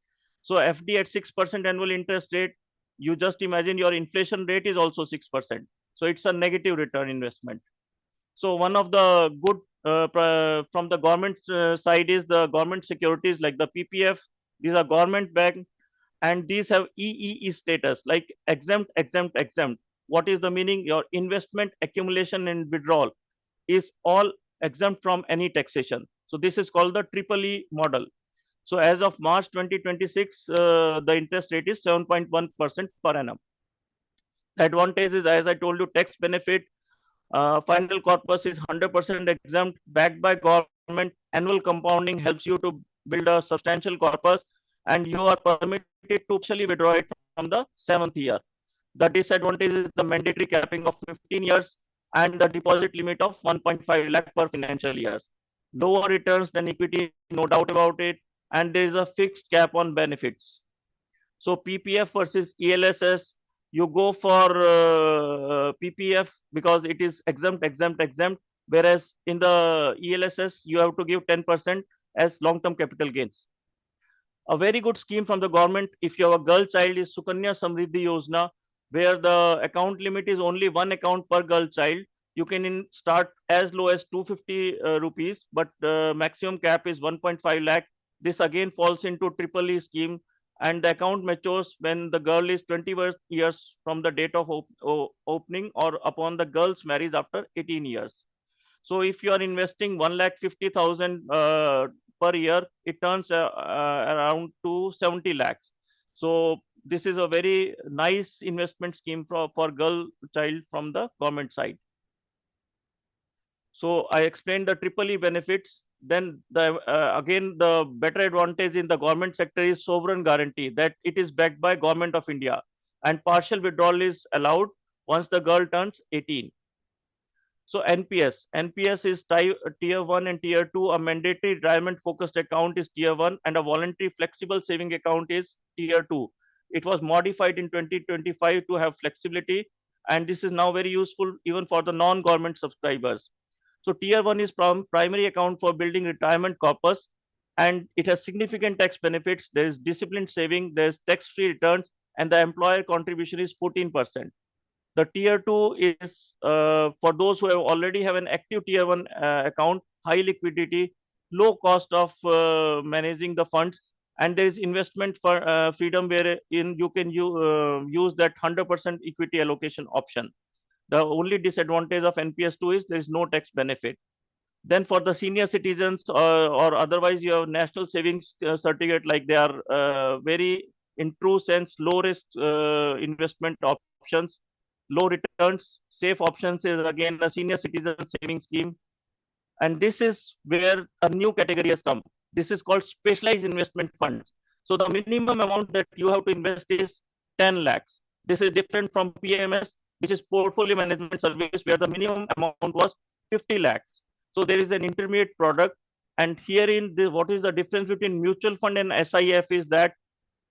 So FD at 6% annual interest rate, you just imagine your inflation rate is also 6%. So it's a negative return investment. So one of the good from the government side is the government securities like the PPF. These are government backed and these have EEE status like exempt, exempt, exempt. What is the meaning? Your investment, accumulation, and withdrawal is all exempt from any taxation. So this is called the triple E model. So as of March 2026, the interest rate is 7.1% per annum. The advantage is, as I told you, tax benefit. Final corpus is 100% exempt, backed by government. Annual compounding helps you to build a substantial corpus, and you are permitted to partially withdraw it from the 7th year. The disadvantage is the mandatory capping of 15 years and the deposit limit of 1.5 lakh per financial years. Lower returns than equity, no doubt about it, and there is a fixed cap on benefits. So PPF versus ELSS, you go for PPF because it is exempt, exempt, exempt, whereas in the ELSS, you have to give 10% as long-term capital gains. A very good scheme from the government, if you have a girl child, is Sukanya Samriddhi Yojana, where the account limit is only one account per girl child. You can start as low as 250 rupees, but maximum cap is 1.5 lakh. This again falls into triple E scheme, and the account matures when the girl is 20 years from the date of opening or upon the girl's marriage after 18 years. So if you are investing 1,50,000 per year, it turns around to 70 lakhs. So this is a very nice investment scheme for girl child from the government side. So I explained the triple E benefits. Then again, the better advantage in the government sector is sovereign guarantee, that it is backed by Government of India, and partial withdrawal is allowed once the girl turns 18. So NPS is tier 1 and tier 2. A mandatory retirement focused account is tier 1 and a voluntary flexible saving account is tier 2. It was modified in 2025 to have flexibility, and this is now very useful even for the non-government subscribers. So tier 1 is primary account for building retirement corpus, and it has significant tax benefits. There is disciplined saving, there is tax-free returns, and the employer contribution is 14%. The tier 2 is for those who already have an active tier 1 account, high liquidity, low cost of managing the funds, and there is investment for freedom wherein you can use that 100% equity allocation option. The only disadvantage of NPS2 is there is no tax benefit. Then for the senior citizens or otherwise you have national savings certificate, like they are very in true sense low risk investment options, low returns. Safe options is again a senior citizen saving scheme, And this is where a new category has come. This is called specialized investment funds. So the minimum amount that you have to invest is 10 lakhs. This is different from PMS, which is portfolio management service, where the minimum amount was 50 lakhs. So there is an intermediate product. And herein, what is the difference between mutual fund and SIF is that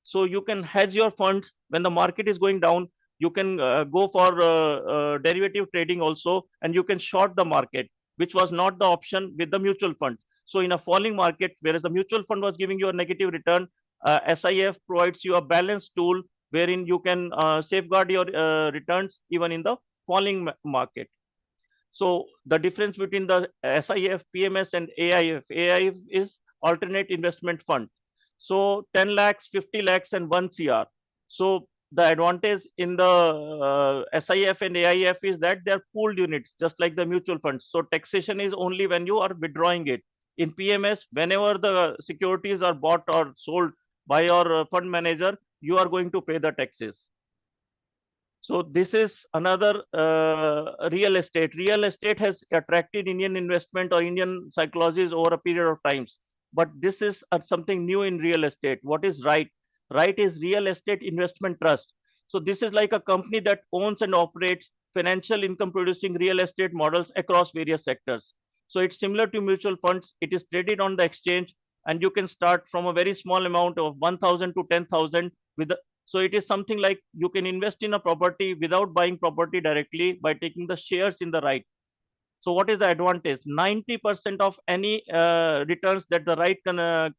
so you can hedge your funds when the market is going down. You can go for derivative trading also, and you can short the market, which was not the option with the mutual fund. So in a falling market, whereas the mutual fund was giving you a negative return, SIF provides you a balanced tool wherein you can safeguard your returns even in the falling market. So the difference between the SIF, PMS, and AIF. AIF is alternate investment fund. So 10 lakhs, 50 lakhs, and 1 CR. So the advantage in the SIF and AIF is that they are pooled units, just like the mutual funds. So taxation is only when you are withdrawing it. In PMS, whenever the securities are bought or sold by your fund manager, you are going to pay the taxes. So this is another real estate. Real estate has attracted Indian investment or Indian psychologies over a period of times. But this is something new in real estate. What is right? Right is real estate investment trust. So this is like a company that owns and operates financial income producing real estate models across various sectors. So it's similar to mutual funds. It is traded on the exchange, and you can start from a very small amount of 1,000 to 10,000 with so it is something like you can invest in a property without buying property directly by taking the shares in the right. So what is the advantage? 90% of any returns that the right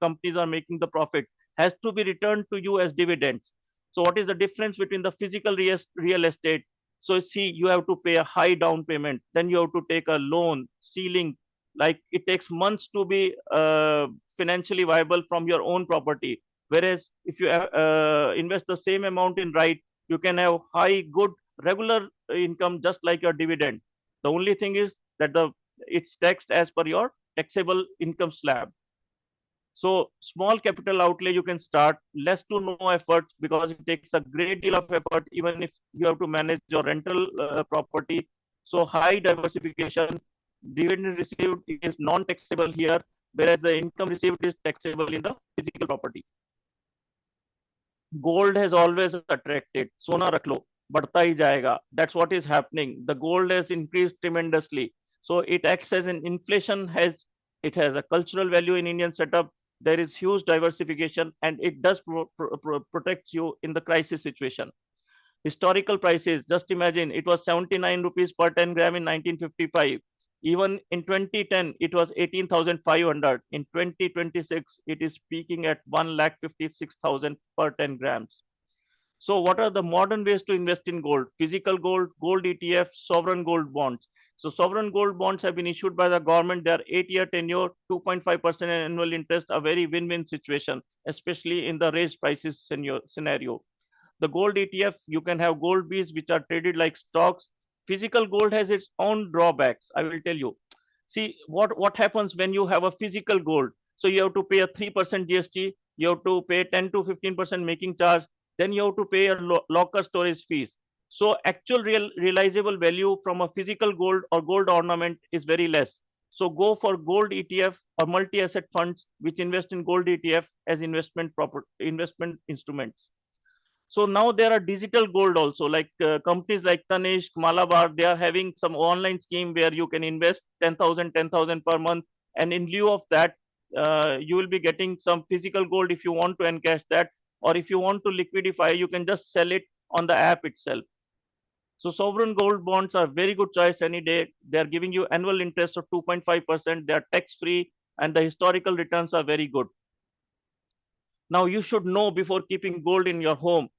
companies are making the profit has to be returned to you as dividends. So what is the difference between the physical real estate? So see, you have to pay a high down payment, then you have to take a loan, ceiling, like it takes months to be financially viable from your own property. Whereas if you invest the same amount in right, you can have high, good, regular income just like your dividend. The only thing is that it's taxed as per your taxable income slab. So small capital outlay you can start, less to no effort because it takes a great deal of effort even if you have to manage your rental property. So high diversification, dividend received is non-taxable here, whereas the income received is taxable in the physical property. Gold has always attracted. Sona rakh lo, बढ़ता ही जाएगा. That's what is happening. The gold has increased tremendously. So it acts as an inflation has it has a cultural value in Indian setup. There is huge diversification and it does protect you in the crisis situation. Historical prices, just imagine it was 79 rupees per 10 gram in 1955. Even in 2010, it was 18,500. In 2026, it is peaking at 1,56,000 per 10 grams. So what are the modern ways to invest in gold? Physical gold, gold ETF, sovereign gold bonds. So sovereign gold bonds have been issued by the government. They are 8-year tenure, 2.5% annual interest, a very win-win situation, especially in the raised prices scenario. The gold ETF, you can have gold bees which are traded like stocks. Physical gold has its own drawbacks. I will tell you. See what happens when you have a physical gold. So you have to pay a 3% GST. You have to pay 10 to 15% making charge. Then you have to pay a locker storage fees. So actual realizable value from a physical gold or gold ornament is very less. So go for gold ETF or multi-asset funds which invest in gold ETF as investment instruments. So now there are digital gold also, like companies like Tanishq, Malabar, they are having some online scheme where you can invest 10,000 per month. And in lieu of that, you will be getting some physical gold if you want to encash that. Or if you want to liquidify, you can just sell it on the app itself. So sovereign gold bonds are very good choice any day. They are giving you annual interest of 2.5%. They are tax free and the historical returns are very good. Now you should know before keeping gold in your home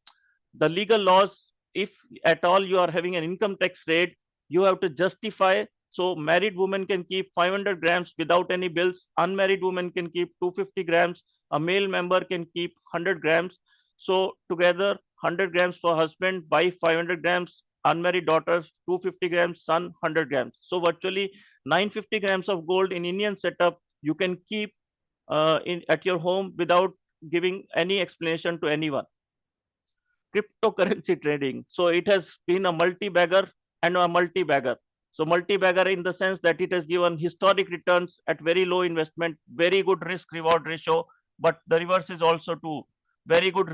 the legal laws, if at all you are having an income tax rate, you have to justify. So married women can keep 500 grams without any bills. Unmarried women can keep 250 grams. A male member can keep 100 grams. So together 100 grams for husband, buy 500 grams. Unmarried daughters 250 grams, son 100 grams. So virtually 950 grams of gold in Indian setup you can keep at your home without giving any explanation to anyone. Cryptocurrency trading. So it has been a multi-bagger and a multi-bagger. So multi-bagger in the sense that it has given historic returns at very low investment, very good risk reward ratio, but the reverse is also true. Very good,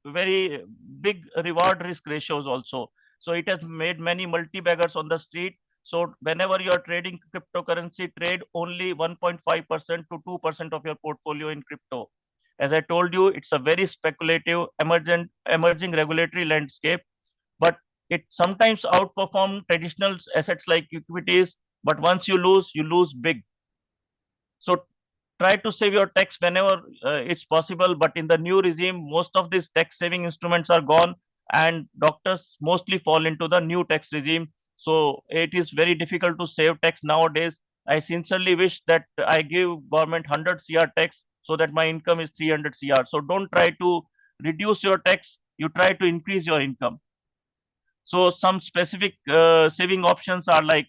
very big reward risk ratios also. So it has made many multi-baggers on the street. So whenever you are trading cryptocurrency, trade only 1.5% to 2% of your portfolio in crypto. As I told you, it's a very speculative, emerging regulatory landscape, but it sometimes outperforms traditional assets like equities. But once you lose big. So try to save your tax whenever it's possible. But in the new regime, most of these tax saving instruments are gone, and doctors mostly fall into the new tax regime. So it is very difficult to save tax nowadays. I sincerely wish that I give government 100 CR tax so that my income is 300 CR. So don't try to reduce your tax. You try to increase your income. So some specific saving options are like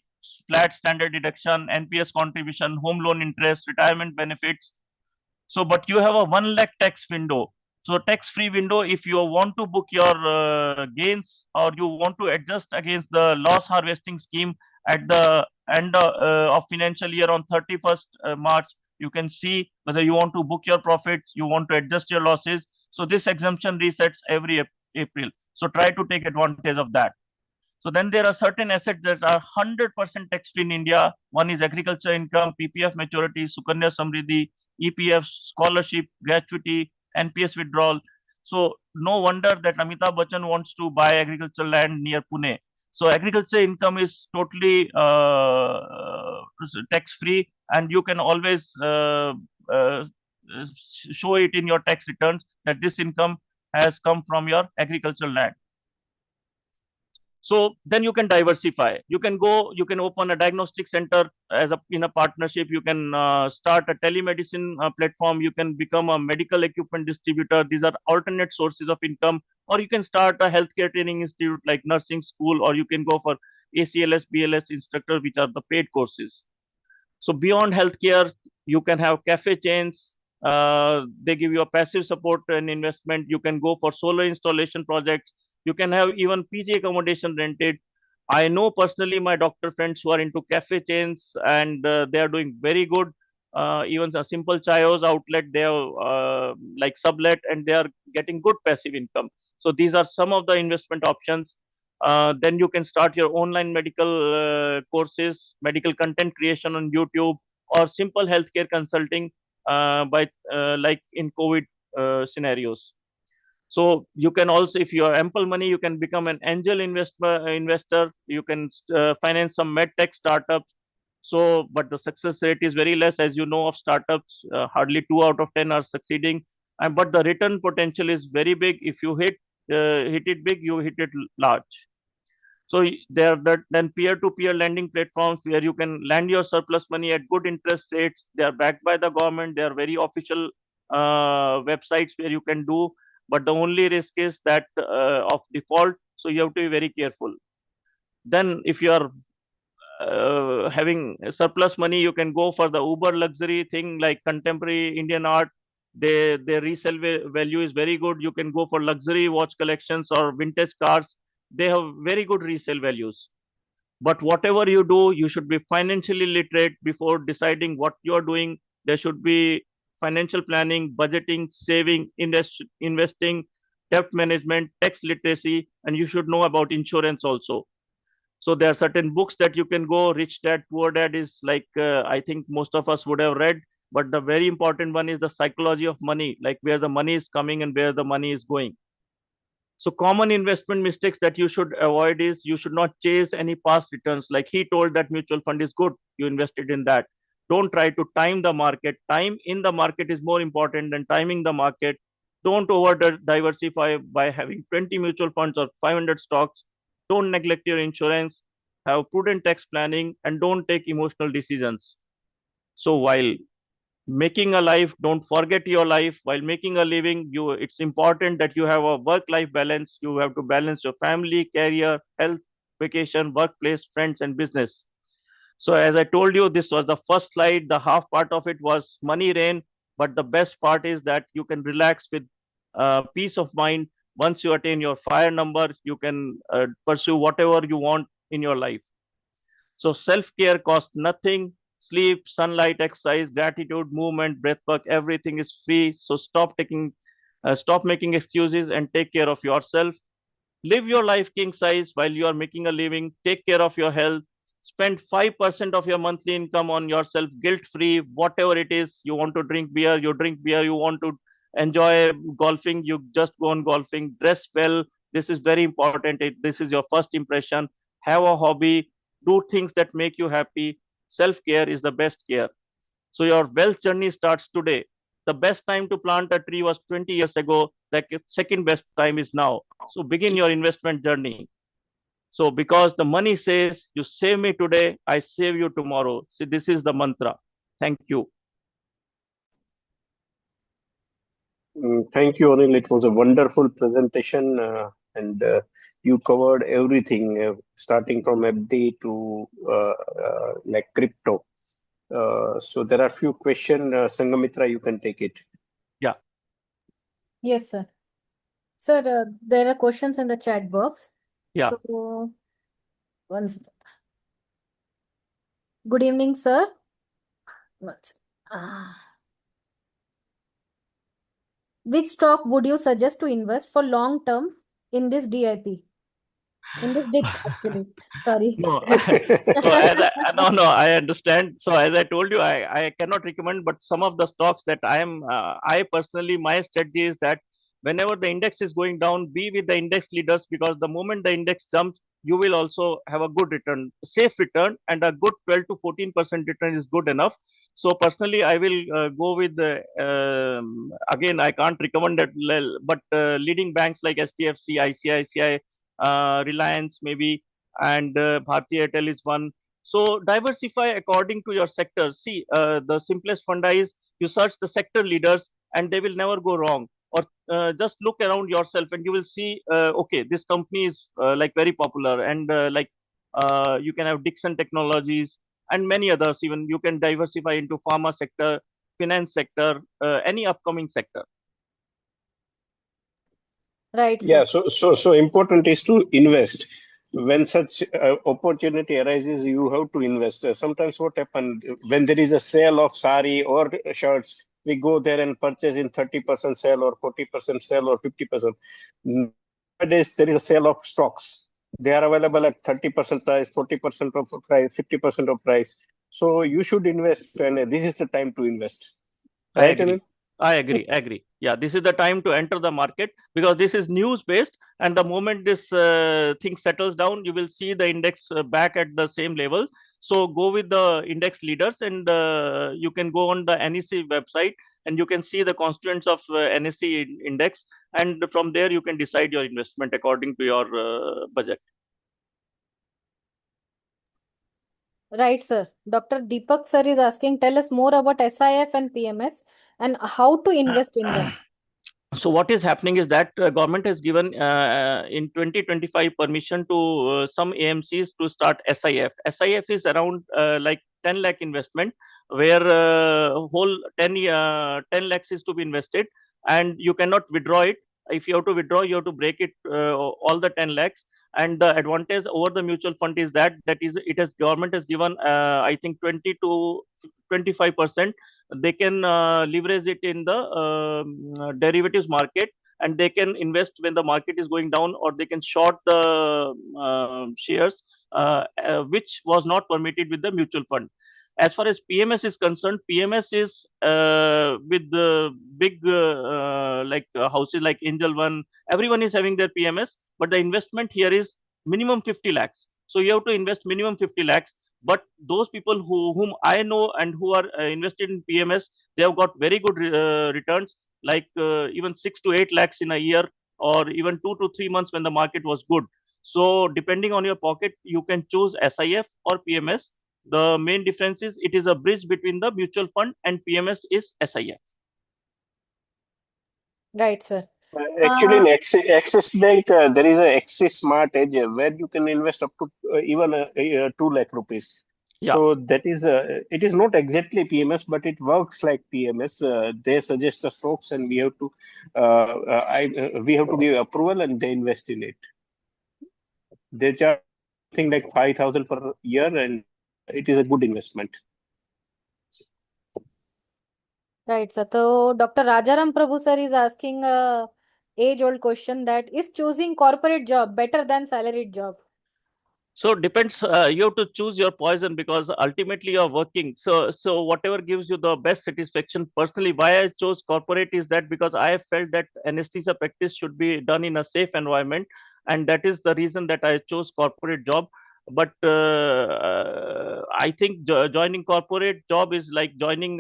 flat standard deduction, NPS contribution, home loan interest, retirement benefits. So, but you have a 1 lakh tax window. So tax-free window, if you want to book your gains or you want to adjust against the loss harvesting scheme at the end of financial year on 31st March, you can see whether you want to book your profits, you want to adjust your losses. So this exemption resets every April. So try to take advantage of that. So then there are certain assets that are 100% tax free in India. One is agriculture income, PPF maturity, Sukanya Samriddhi, EPF, scholarship, gratuity, NPS withdrawal. So no wonder that Amitabh Bachchan wants to buy agricultural land near Pune. So agriculture income is totally tax free, and you can always uh, show it in your tax returns that this income has come from your agricultural land. So then you can diversify. You can go, you can open a diagnostic center as a in a partnership. You can start a telemedicine platform. You can become a medical equipment distributor. These are alternate sources of income. Or you can start a healthcare training institute like nursing school, or you can go for ACLS, BLS instructor, which are the paid courses. So beyond healthcare, you can have cafe chains. They give you a passive support and investment. You can go for solar installation projects. You can have even PG accommodation rented. I know personally my doctor friends who are into cafe chains, and they are doing very good. Even a simple chayos outlet, they are like sublet, and they are getting good passive income. So these are some of the investment options. Then you can start your online medical courses, medical content creation on YouTube, or simple healthcare consulting by like in COVID scenarios. So you can also, if you have ample money, you can become an angel investor. You can finance some medtech startups. So, but the success rate is very less, as you know, of startups. Hardly 2 out of 10 are succeeding, and but the return potential is very big. If you hit it big, you hit it large. So there are then peer-to-peer lending platforms where you can lend your surplus money at good interest rates. They are backed by the government. They are very official websites where you can do. But the only risk is that of default. So you have to be very careful. Then if you are having surplus money, you can go for the uber luxury thing like contemporary Indian art. Their resale value is very good. You can go for luxury watch collections or vintage cars. They have very good resale values. But whatever you do, you should be financially literate before deciding what you are doing. There should be financial planning, budgeting, saving, investing, debt management, tax literacy, and you should know about insurance also. So there are certain books that you can go. Rich Dad, Poor Dad is like, I think most of us would have read. But the very important one is the psychology of money, like where the money is coming and where the money is going. So common investment mistakes that you should avoid is you should not chase any past returns. Like he told that mutual fund is good, you invested in that. Don't try to time the market. Time in the market is more important than timing the market. Don't over diversify by having 20 mutual funds or 500 stocks. Don't neglect your insurance. Have prudent tax planning and don't take emotional decisions. So while making a life, don't forget your life. While making a living, you it's important that you have a work life balance. You have to balance your family, career, health, vacation, workplace, friends, and business. So as I told you, this was the first slide. The half part of it was money rain, but the best part is that you can relax with peace of mind. Once you attain your fire number, you can pursue whatever you want in your life. So self-care costs nothing. Sleep, sunlight, exercise, gratitude, movement, breath work, everything is free. So stop making excuses and take care of yourself. Live your life king size while you are making a living. Take care of your health. Spend 5% of your monthly income on yourself, guilt free, whatever it is. You want to drink beer, you drink beer. You want to enjoy golfing, you just go on golfing. Dress well. This is very important. This is your first impression. Have a hobby. Do things that make you happy. Self care is the best care. So your wealth journey starts today. The best time to plant a tree was 20 years ago. The second best time is now. So begin your investment journey. So because the money says, you save me today, I save you tomorrow. See, this is the mantra. Thank you. Thank you, Anil. It was a wonderful presentation, and you covered everything, starting from FD to like crypto. So there are few questions. Sangamitra, you can take it. Yeah. Yes, sir. Sir, there are questions in the chat box. Yeah. So, one second. Good evening, sir. Which stock would you suggest to invest for long term in this DIP? In this dip, actually. Sorry. No, so no, I understand. So as I told you, I cannot recommend, but some of the stocks that I personally, my strategy is that whenever the index is going down, be with the index leaders, because the moment the index jumps, you will also have a good return, safe return, and a good 12 to 14% return is good enough. So personally, I will go with again, I can't recommend that, but leading banks like SDFC, ICICI, Reliance, maybe, and Bharti Airtel is one. So diversify according to your sector. See, the simplest funda is you search the sector leaders and they will never go wrong. Or just look around yourself and you will see, okay, this company is like very popular, and you can have Dixon Technologies and many others. Even you can diversify into pharma sector, finance sector, any upcoming sector. Right, Yeah, sir. so important is to invest. When such opportunity arises, you have to invest. Sometimes what happens when there is a sale of sari or shirts, we go there and purchase in 30% sale or 40% sale or 50%. Nowadays, there is a sale of stocks. They are available at 30% price, 40% of price, 50% of price. So you should invest, and this is the time to invest. I Right, agree. Anil? I agree. Yeah, this is the time to enter the market because this is news based, and the moment this thing settles down, you will see the index back at the same level. So go with the index leaders, and you can go on the NEC website and you can see the constituents of NSE index, and from there you can decide your investment according to your budget. Right, sir. Dr. Deepak sir is asking, tell us more about SIF and PMS and how to invest in them. So what is happening is that government has given in 2025 permission to some AMCs to start SIF. SIF is around like 10 lakh investment, where whole 10 lakhs is to be invested, and you cannot withdraw it. If you have to withdraw, you have to break it all the 10 lakhs. And the advantage over the mutual fund is that it has government has given I think 20 to 25%. They can leverage it in the derivatives market, and they can invest when the market is going down, or they can short the shares, which was not permitted with the mutual fund. As far as PMS is concerned, PMS is with the big houses like Angel One. Everyone is having their PMS, but the investment here is minimum 50 lakhs. So you have to invest minimum 50 lakhs. But those people whom I know and who are invested in PMS, they have got very good returns, like even 6 to 8 lakhs in a year, or even 2 to 3 months when the market was good. So depending on your pocket, you can choose SIF or PMS. The main difference is it is a bridge between the mutual fund, and PMS is SIF. Right, sir. Actually, in Axis Bank, there is a Axis Smart Edge where you can invest up to even 2 lakh rupees. Yeah. So that is it is not exactly PMS, but it works like PMS. They suggest the stocks, and we have to we have to give approval, and they invest in it. They charge something like 5,000 per year, and it is a good investment. Right, sir. So Dr. Rajaram Prabhu sir is asking a age-old question, that is choosing corporate job better than salaried job? So depends. You have to choose your poison, because ultimately you're working. So whatever gives you the best satisfaction. Personally, why I chose corporate is that because I felt that anesthesia practice should be done in a safe environment, and that is the reason that I chose corporate job. But I think joining corporate job is like joining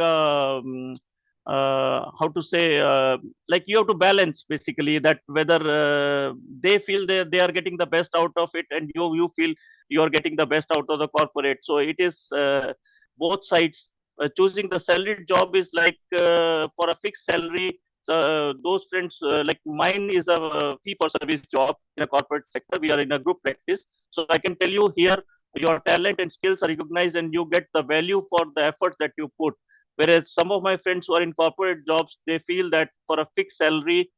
how to say, like you have to balance basically that, whether they feel they are getting the best out of it, and you feel you are getting the best out of the corporate. So it is both sides. Choosing the salaried job is like for a fixed salary. Those friends, like mine is a fee for service job in a corporate sector. We are in a group practice. So I can tell you here, your talent and skills are recognized, and you get the value for the efforts that you put. Whereas some of my friends who are in corporate jobs, they feel that for a fixed salary,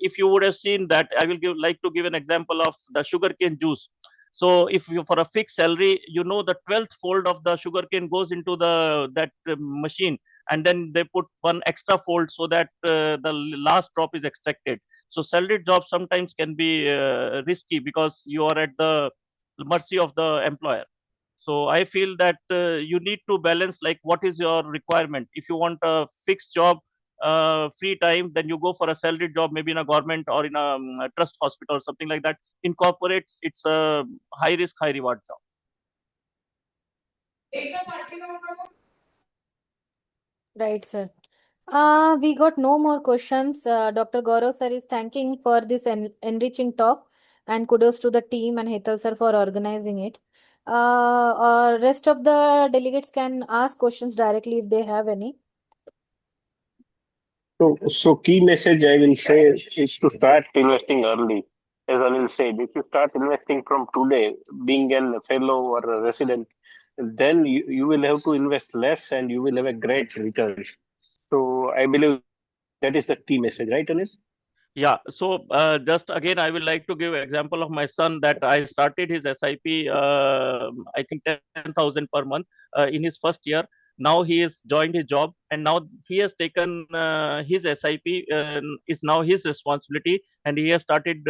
if you would have seen that, I will like to give an example of the sugarcane juice. So if you, for a fixed salary, you know, the 12th fold of the sugarcane goes into that machine, and then they put one extra fold so that the last drop is extracted. So salaried jobs sometimes can be risky, because you are at the mercy of the employer. So I feel that you need to balance, like what is your requirement. If you want a fixed job, free time, then you go for a salaried job, maybe in a government or in a trust hospital or something like that. In corporates, it's a high risk, high reward job. Right, sir. We got no more questions. Dr. Gaurav sir is thanking for this enriching talk, and kudos to the team and Hetal sir for organizing it. Rest of the delegates can ask questions directly if they have any. So key message I will say is to start investing early. As Anil said, if you start investing from today, being a fellow or a resident, then you will have to invest less and you will have a great return. So I believe that is the key message, right, Anil? Yeah. So just again, I would like to give an example of my son, that I started his SIP, I think 10,000 per month in his first year. Now he has joined his job, and now he has taken his SIP, is now his responsibility, and he has started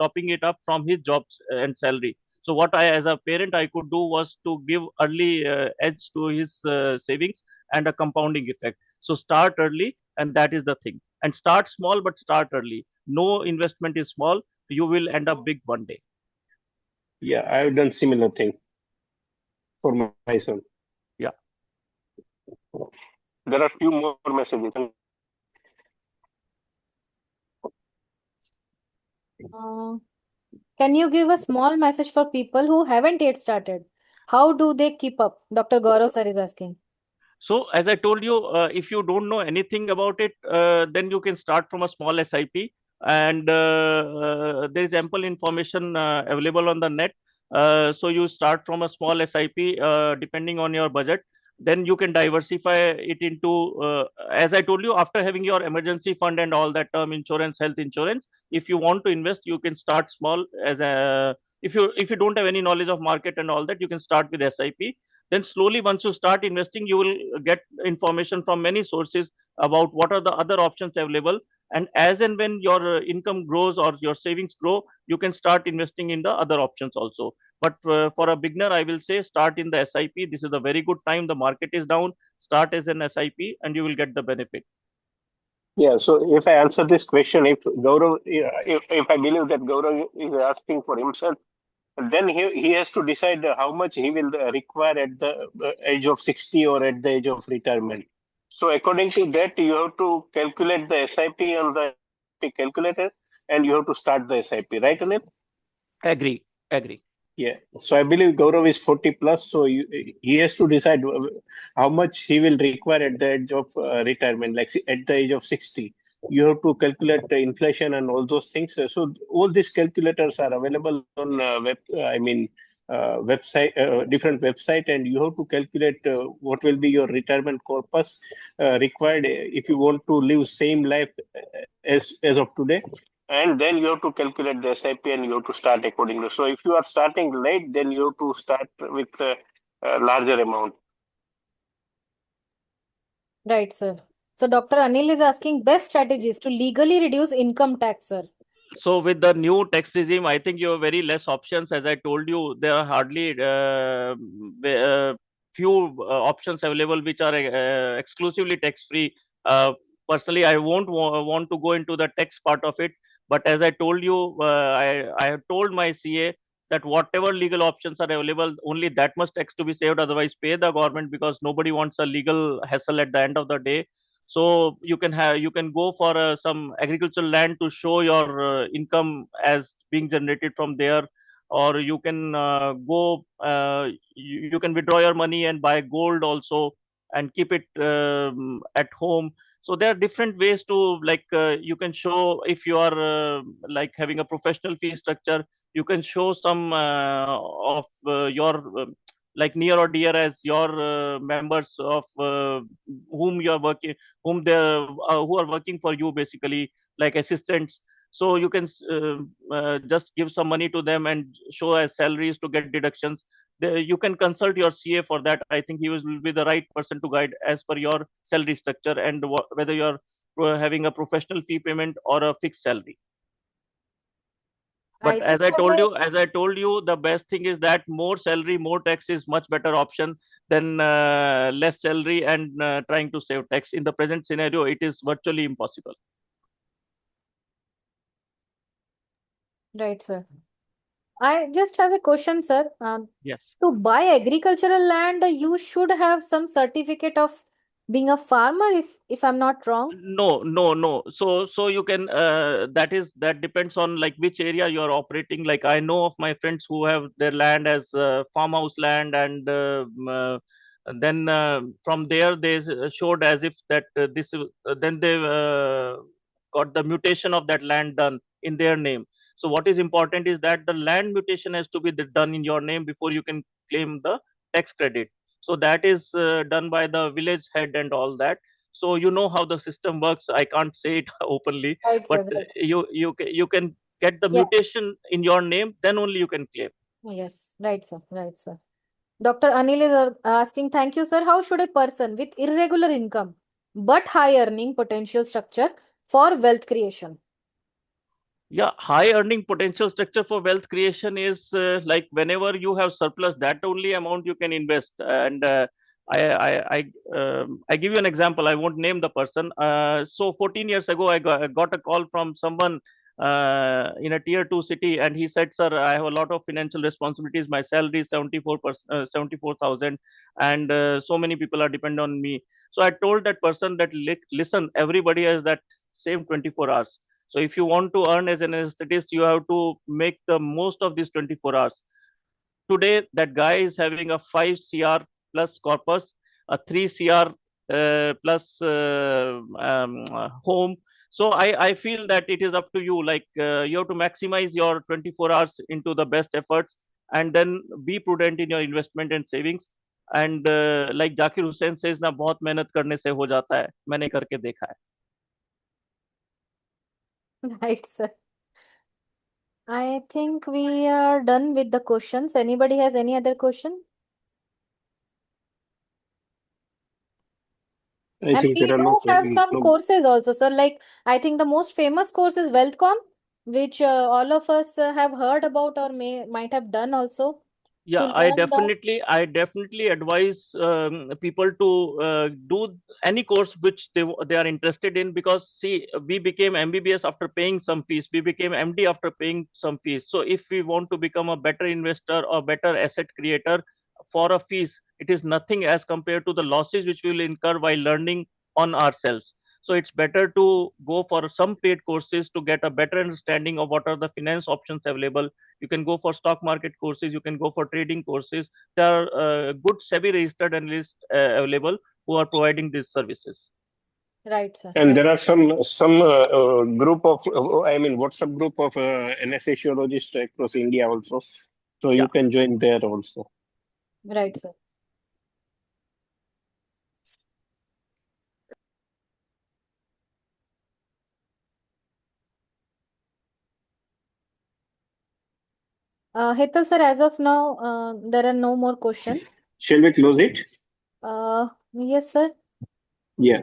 topping it up from his jobs and salary. So what I, as a parent, I could do was to give early edge to his savings and a compounding effect. So start early, and that is the thing. And start small, but start early. No investment is small. You will end up big one day. Yeah, I've done similar thing for my son. Yeah. There are few more messages. Uh, can you give a small message for people who haven't yet started? How do they keep up? Dr. Gaurav sir is asking. So as I told you, if you don't know anything about it, then you can start from a small SIP, and there is ample information available on the net. So you start from a small SIP, depending on your budget. Then you can diversify it into, as I told you, after having your emergency fund and all that, term insurance, health insurance. If you want to invest, you can start small. As a, if you don't have any knowledge of market and all that, you can start with SIP. Then slowly, once you start investing, you will get information from many sources about what are the other options available. And as and when your income grows or your savings grow, you can start investing in the other options also. But for a beginner, I will say start in the SIP. This is a very good time. The market is down. Start as an SIP, and you will get the benefit. Yeah, so if I answer this question, if Gaurav, if I believe that Gaurav is asking for himself, then he has to decide how much he will require at the age of 60 or at the age of retirement. So according to that, you have to calculate the SIP on the calculator, and you have to start the SIP, right, Anil? Agree. Agree. Yeah. So I believe Gaurav is 40 plus, so he has to decide how much he will require at the age of retirement, like at the age of 60. You have to calculate the inflation and all those things. So all these calculators are available on website, different website, and you have to calculate what will be your retirement corpus required if you want to live same life as of today. and then you have to calculate the SIP and you have to start accordingly. So if you are starting late, then you have to start with a larger amount. Right, sir. So Dr. Anil is asking best strategies to legally reduce income tax, sir. So with the new tax regime, I think you have very less options. As I told you, there are hardly few options available which are exclusively tax free. Personally, I won't want to go into the tax part of it. But as I told you, I have told my CA that whatever legal options are available, only that much tax to be saved. Otherwise, pay the government, because nobody wants a legal hassle at the end of the day. So you can go for some agricultural land to show your income as being generated from there, or you can you can withdraw your money and buy gold also and keep it at home. So there are different ways to, like, you can show, if you are like having a professional fee structure, you can show some of your like near or dear as your members of whom you are working, who are working for you, basically like assistants. So you can just give some money to them and show as salaries to get deductions. You can consult your CA for that. I think he will be the right person to guide as per your salary structure and whether you're having a professional fee payment or a fixed salary. But I just have as I told you, the best thing is that more salary, more tax is much better option than less salary and trying to save tax. In the present scenario, it is virtually impossible. right, sir. I just have a question, sir. Yes. To buy agricultural land, you should have some certificate of being a farmer, if I'm not wrong. No. So you can that depends on like which area you are operating. Like I know of my friends who have their land as farmhouse land, and then from there they showed as if that then they got the mutation of that land done in their name. So what is important is that the land mutation has to be done in your name before you can claim the tax credit. So that is done by the village head and all that. So you know how the system works. I can't say it openly, Right, but sir. That's, you can get the yeah. mutation in your name, then only you can claim. Yes. Right, sir. Right, sir. Dr. Anil is asking, thank you, sir. How should a person with irregular income but high earning potential structure for wealth creation? Yeah, high earning potential structure for wealth creation is like whenever you have surplus, that only amount you can invest. And I give you an example. I won't name the person. So 14 years ago, I got a call from someone in a tier two city, and he said, "Sir, I have a lot of financial responsibilities. My salary is 74,000, and so many people are dependent on me." So I told that person that, listen, everybody has that same 24 hours. So if you want to earn as an anesthetist, you have to make the most of these 24 hours. Today, that guy is having a 5 CR plus corpus, a 3 CR plus home. So I feel that it is up to you. Like you have to maximize your 24 hours into the best efforts, and then be prudent in your investment and savings. And like Zakir Hussain says, ना बहुत मेहनत करने से हो जाता है, मैंने करके देखा है. Right, sir. I think we are done with the questions. Anybody has any other question? I And think we there are do have some no. courses also, sir. Like, I think the most famous course is WealthCon, which all of us have heard about or might have done also to Yeah, learn that. I definitely advise people to do any course which they are interested in, because see, we became MBBS after paying some fees, we became MD after paying some fees. So if we want to become a better investor or better asset creator for a fees, it is nothing as compared to the losses which we will incur while learning on ourselves. So it's better to go for some paid courses to get a better understanding of what are the finance options available. You can go for stock market courses, you can go for trading courses. There are good SEBI registered analysts available who are providing these services. Right, sir. And Right. there are some group of I mean WhatsApp group of anesthesiologists across India also. So Yeah. you can join there also. Right, sir. Hetal sir, as of now, there are no more questions. Shall we close it? Yes, sir. Yeah.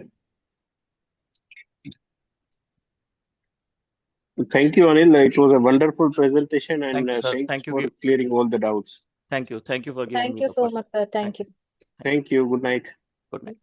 Thank you, Anil. It was a wonderful presentation, and Thank you, sir. thanks Thank you. for clearing all the doubts. Thank you. Thank you for giving Thank me you the so opportunity. much, sir. Thank you. Thanks. Thank you. Good night. Good night.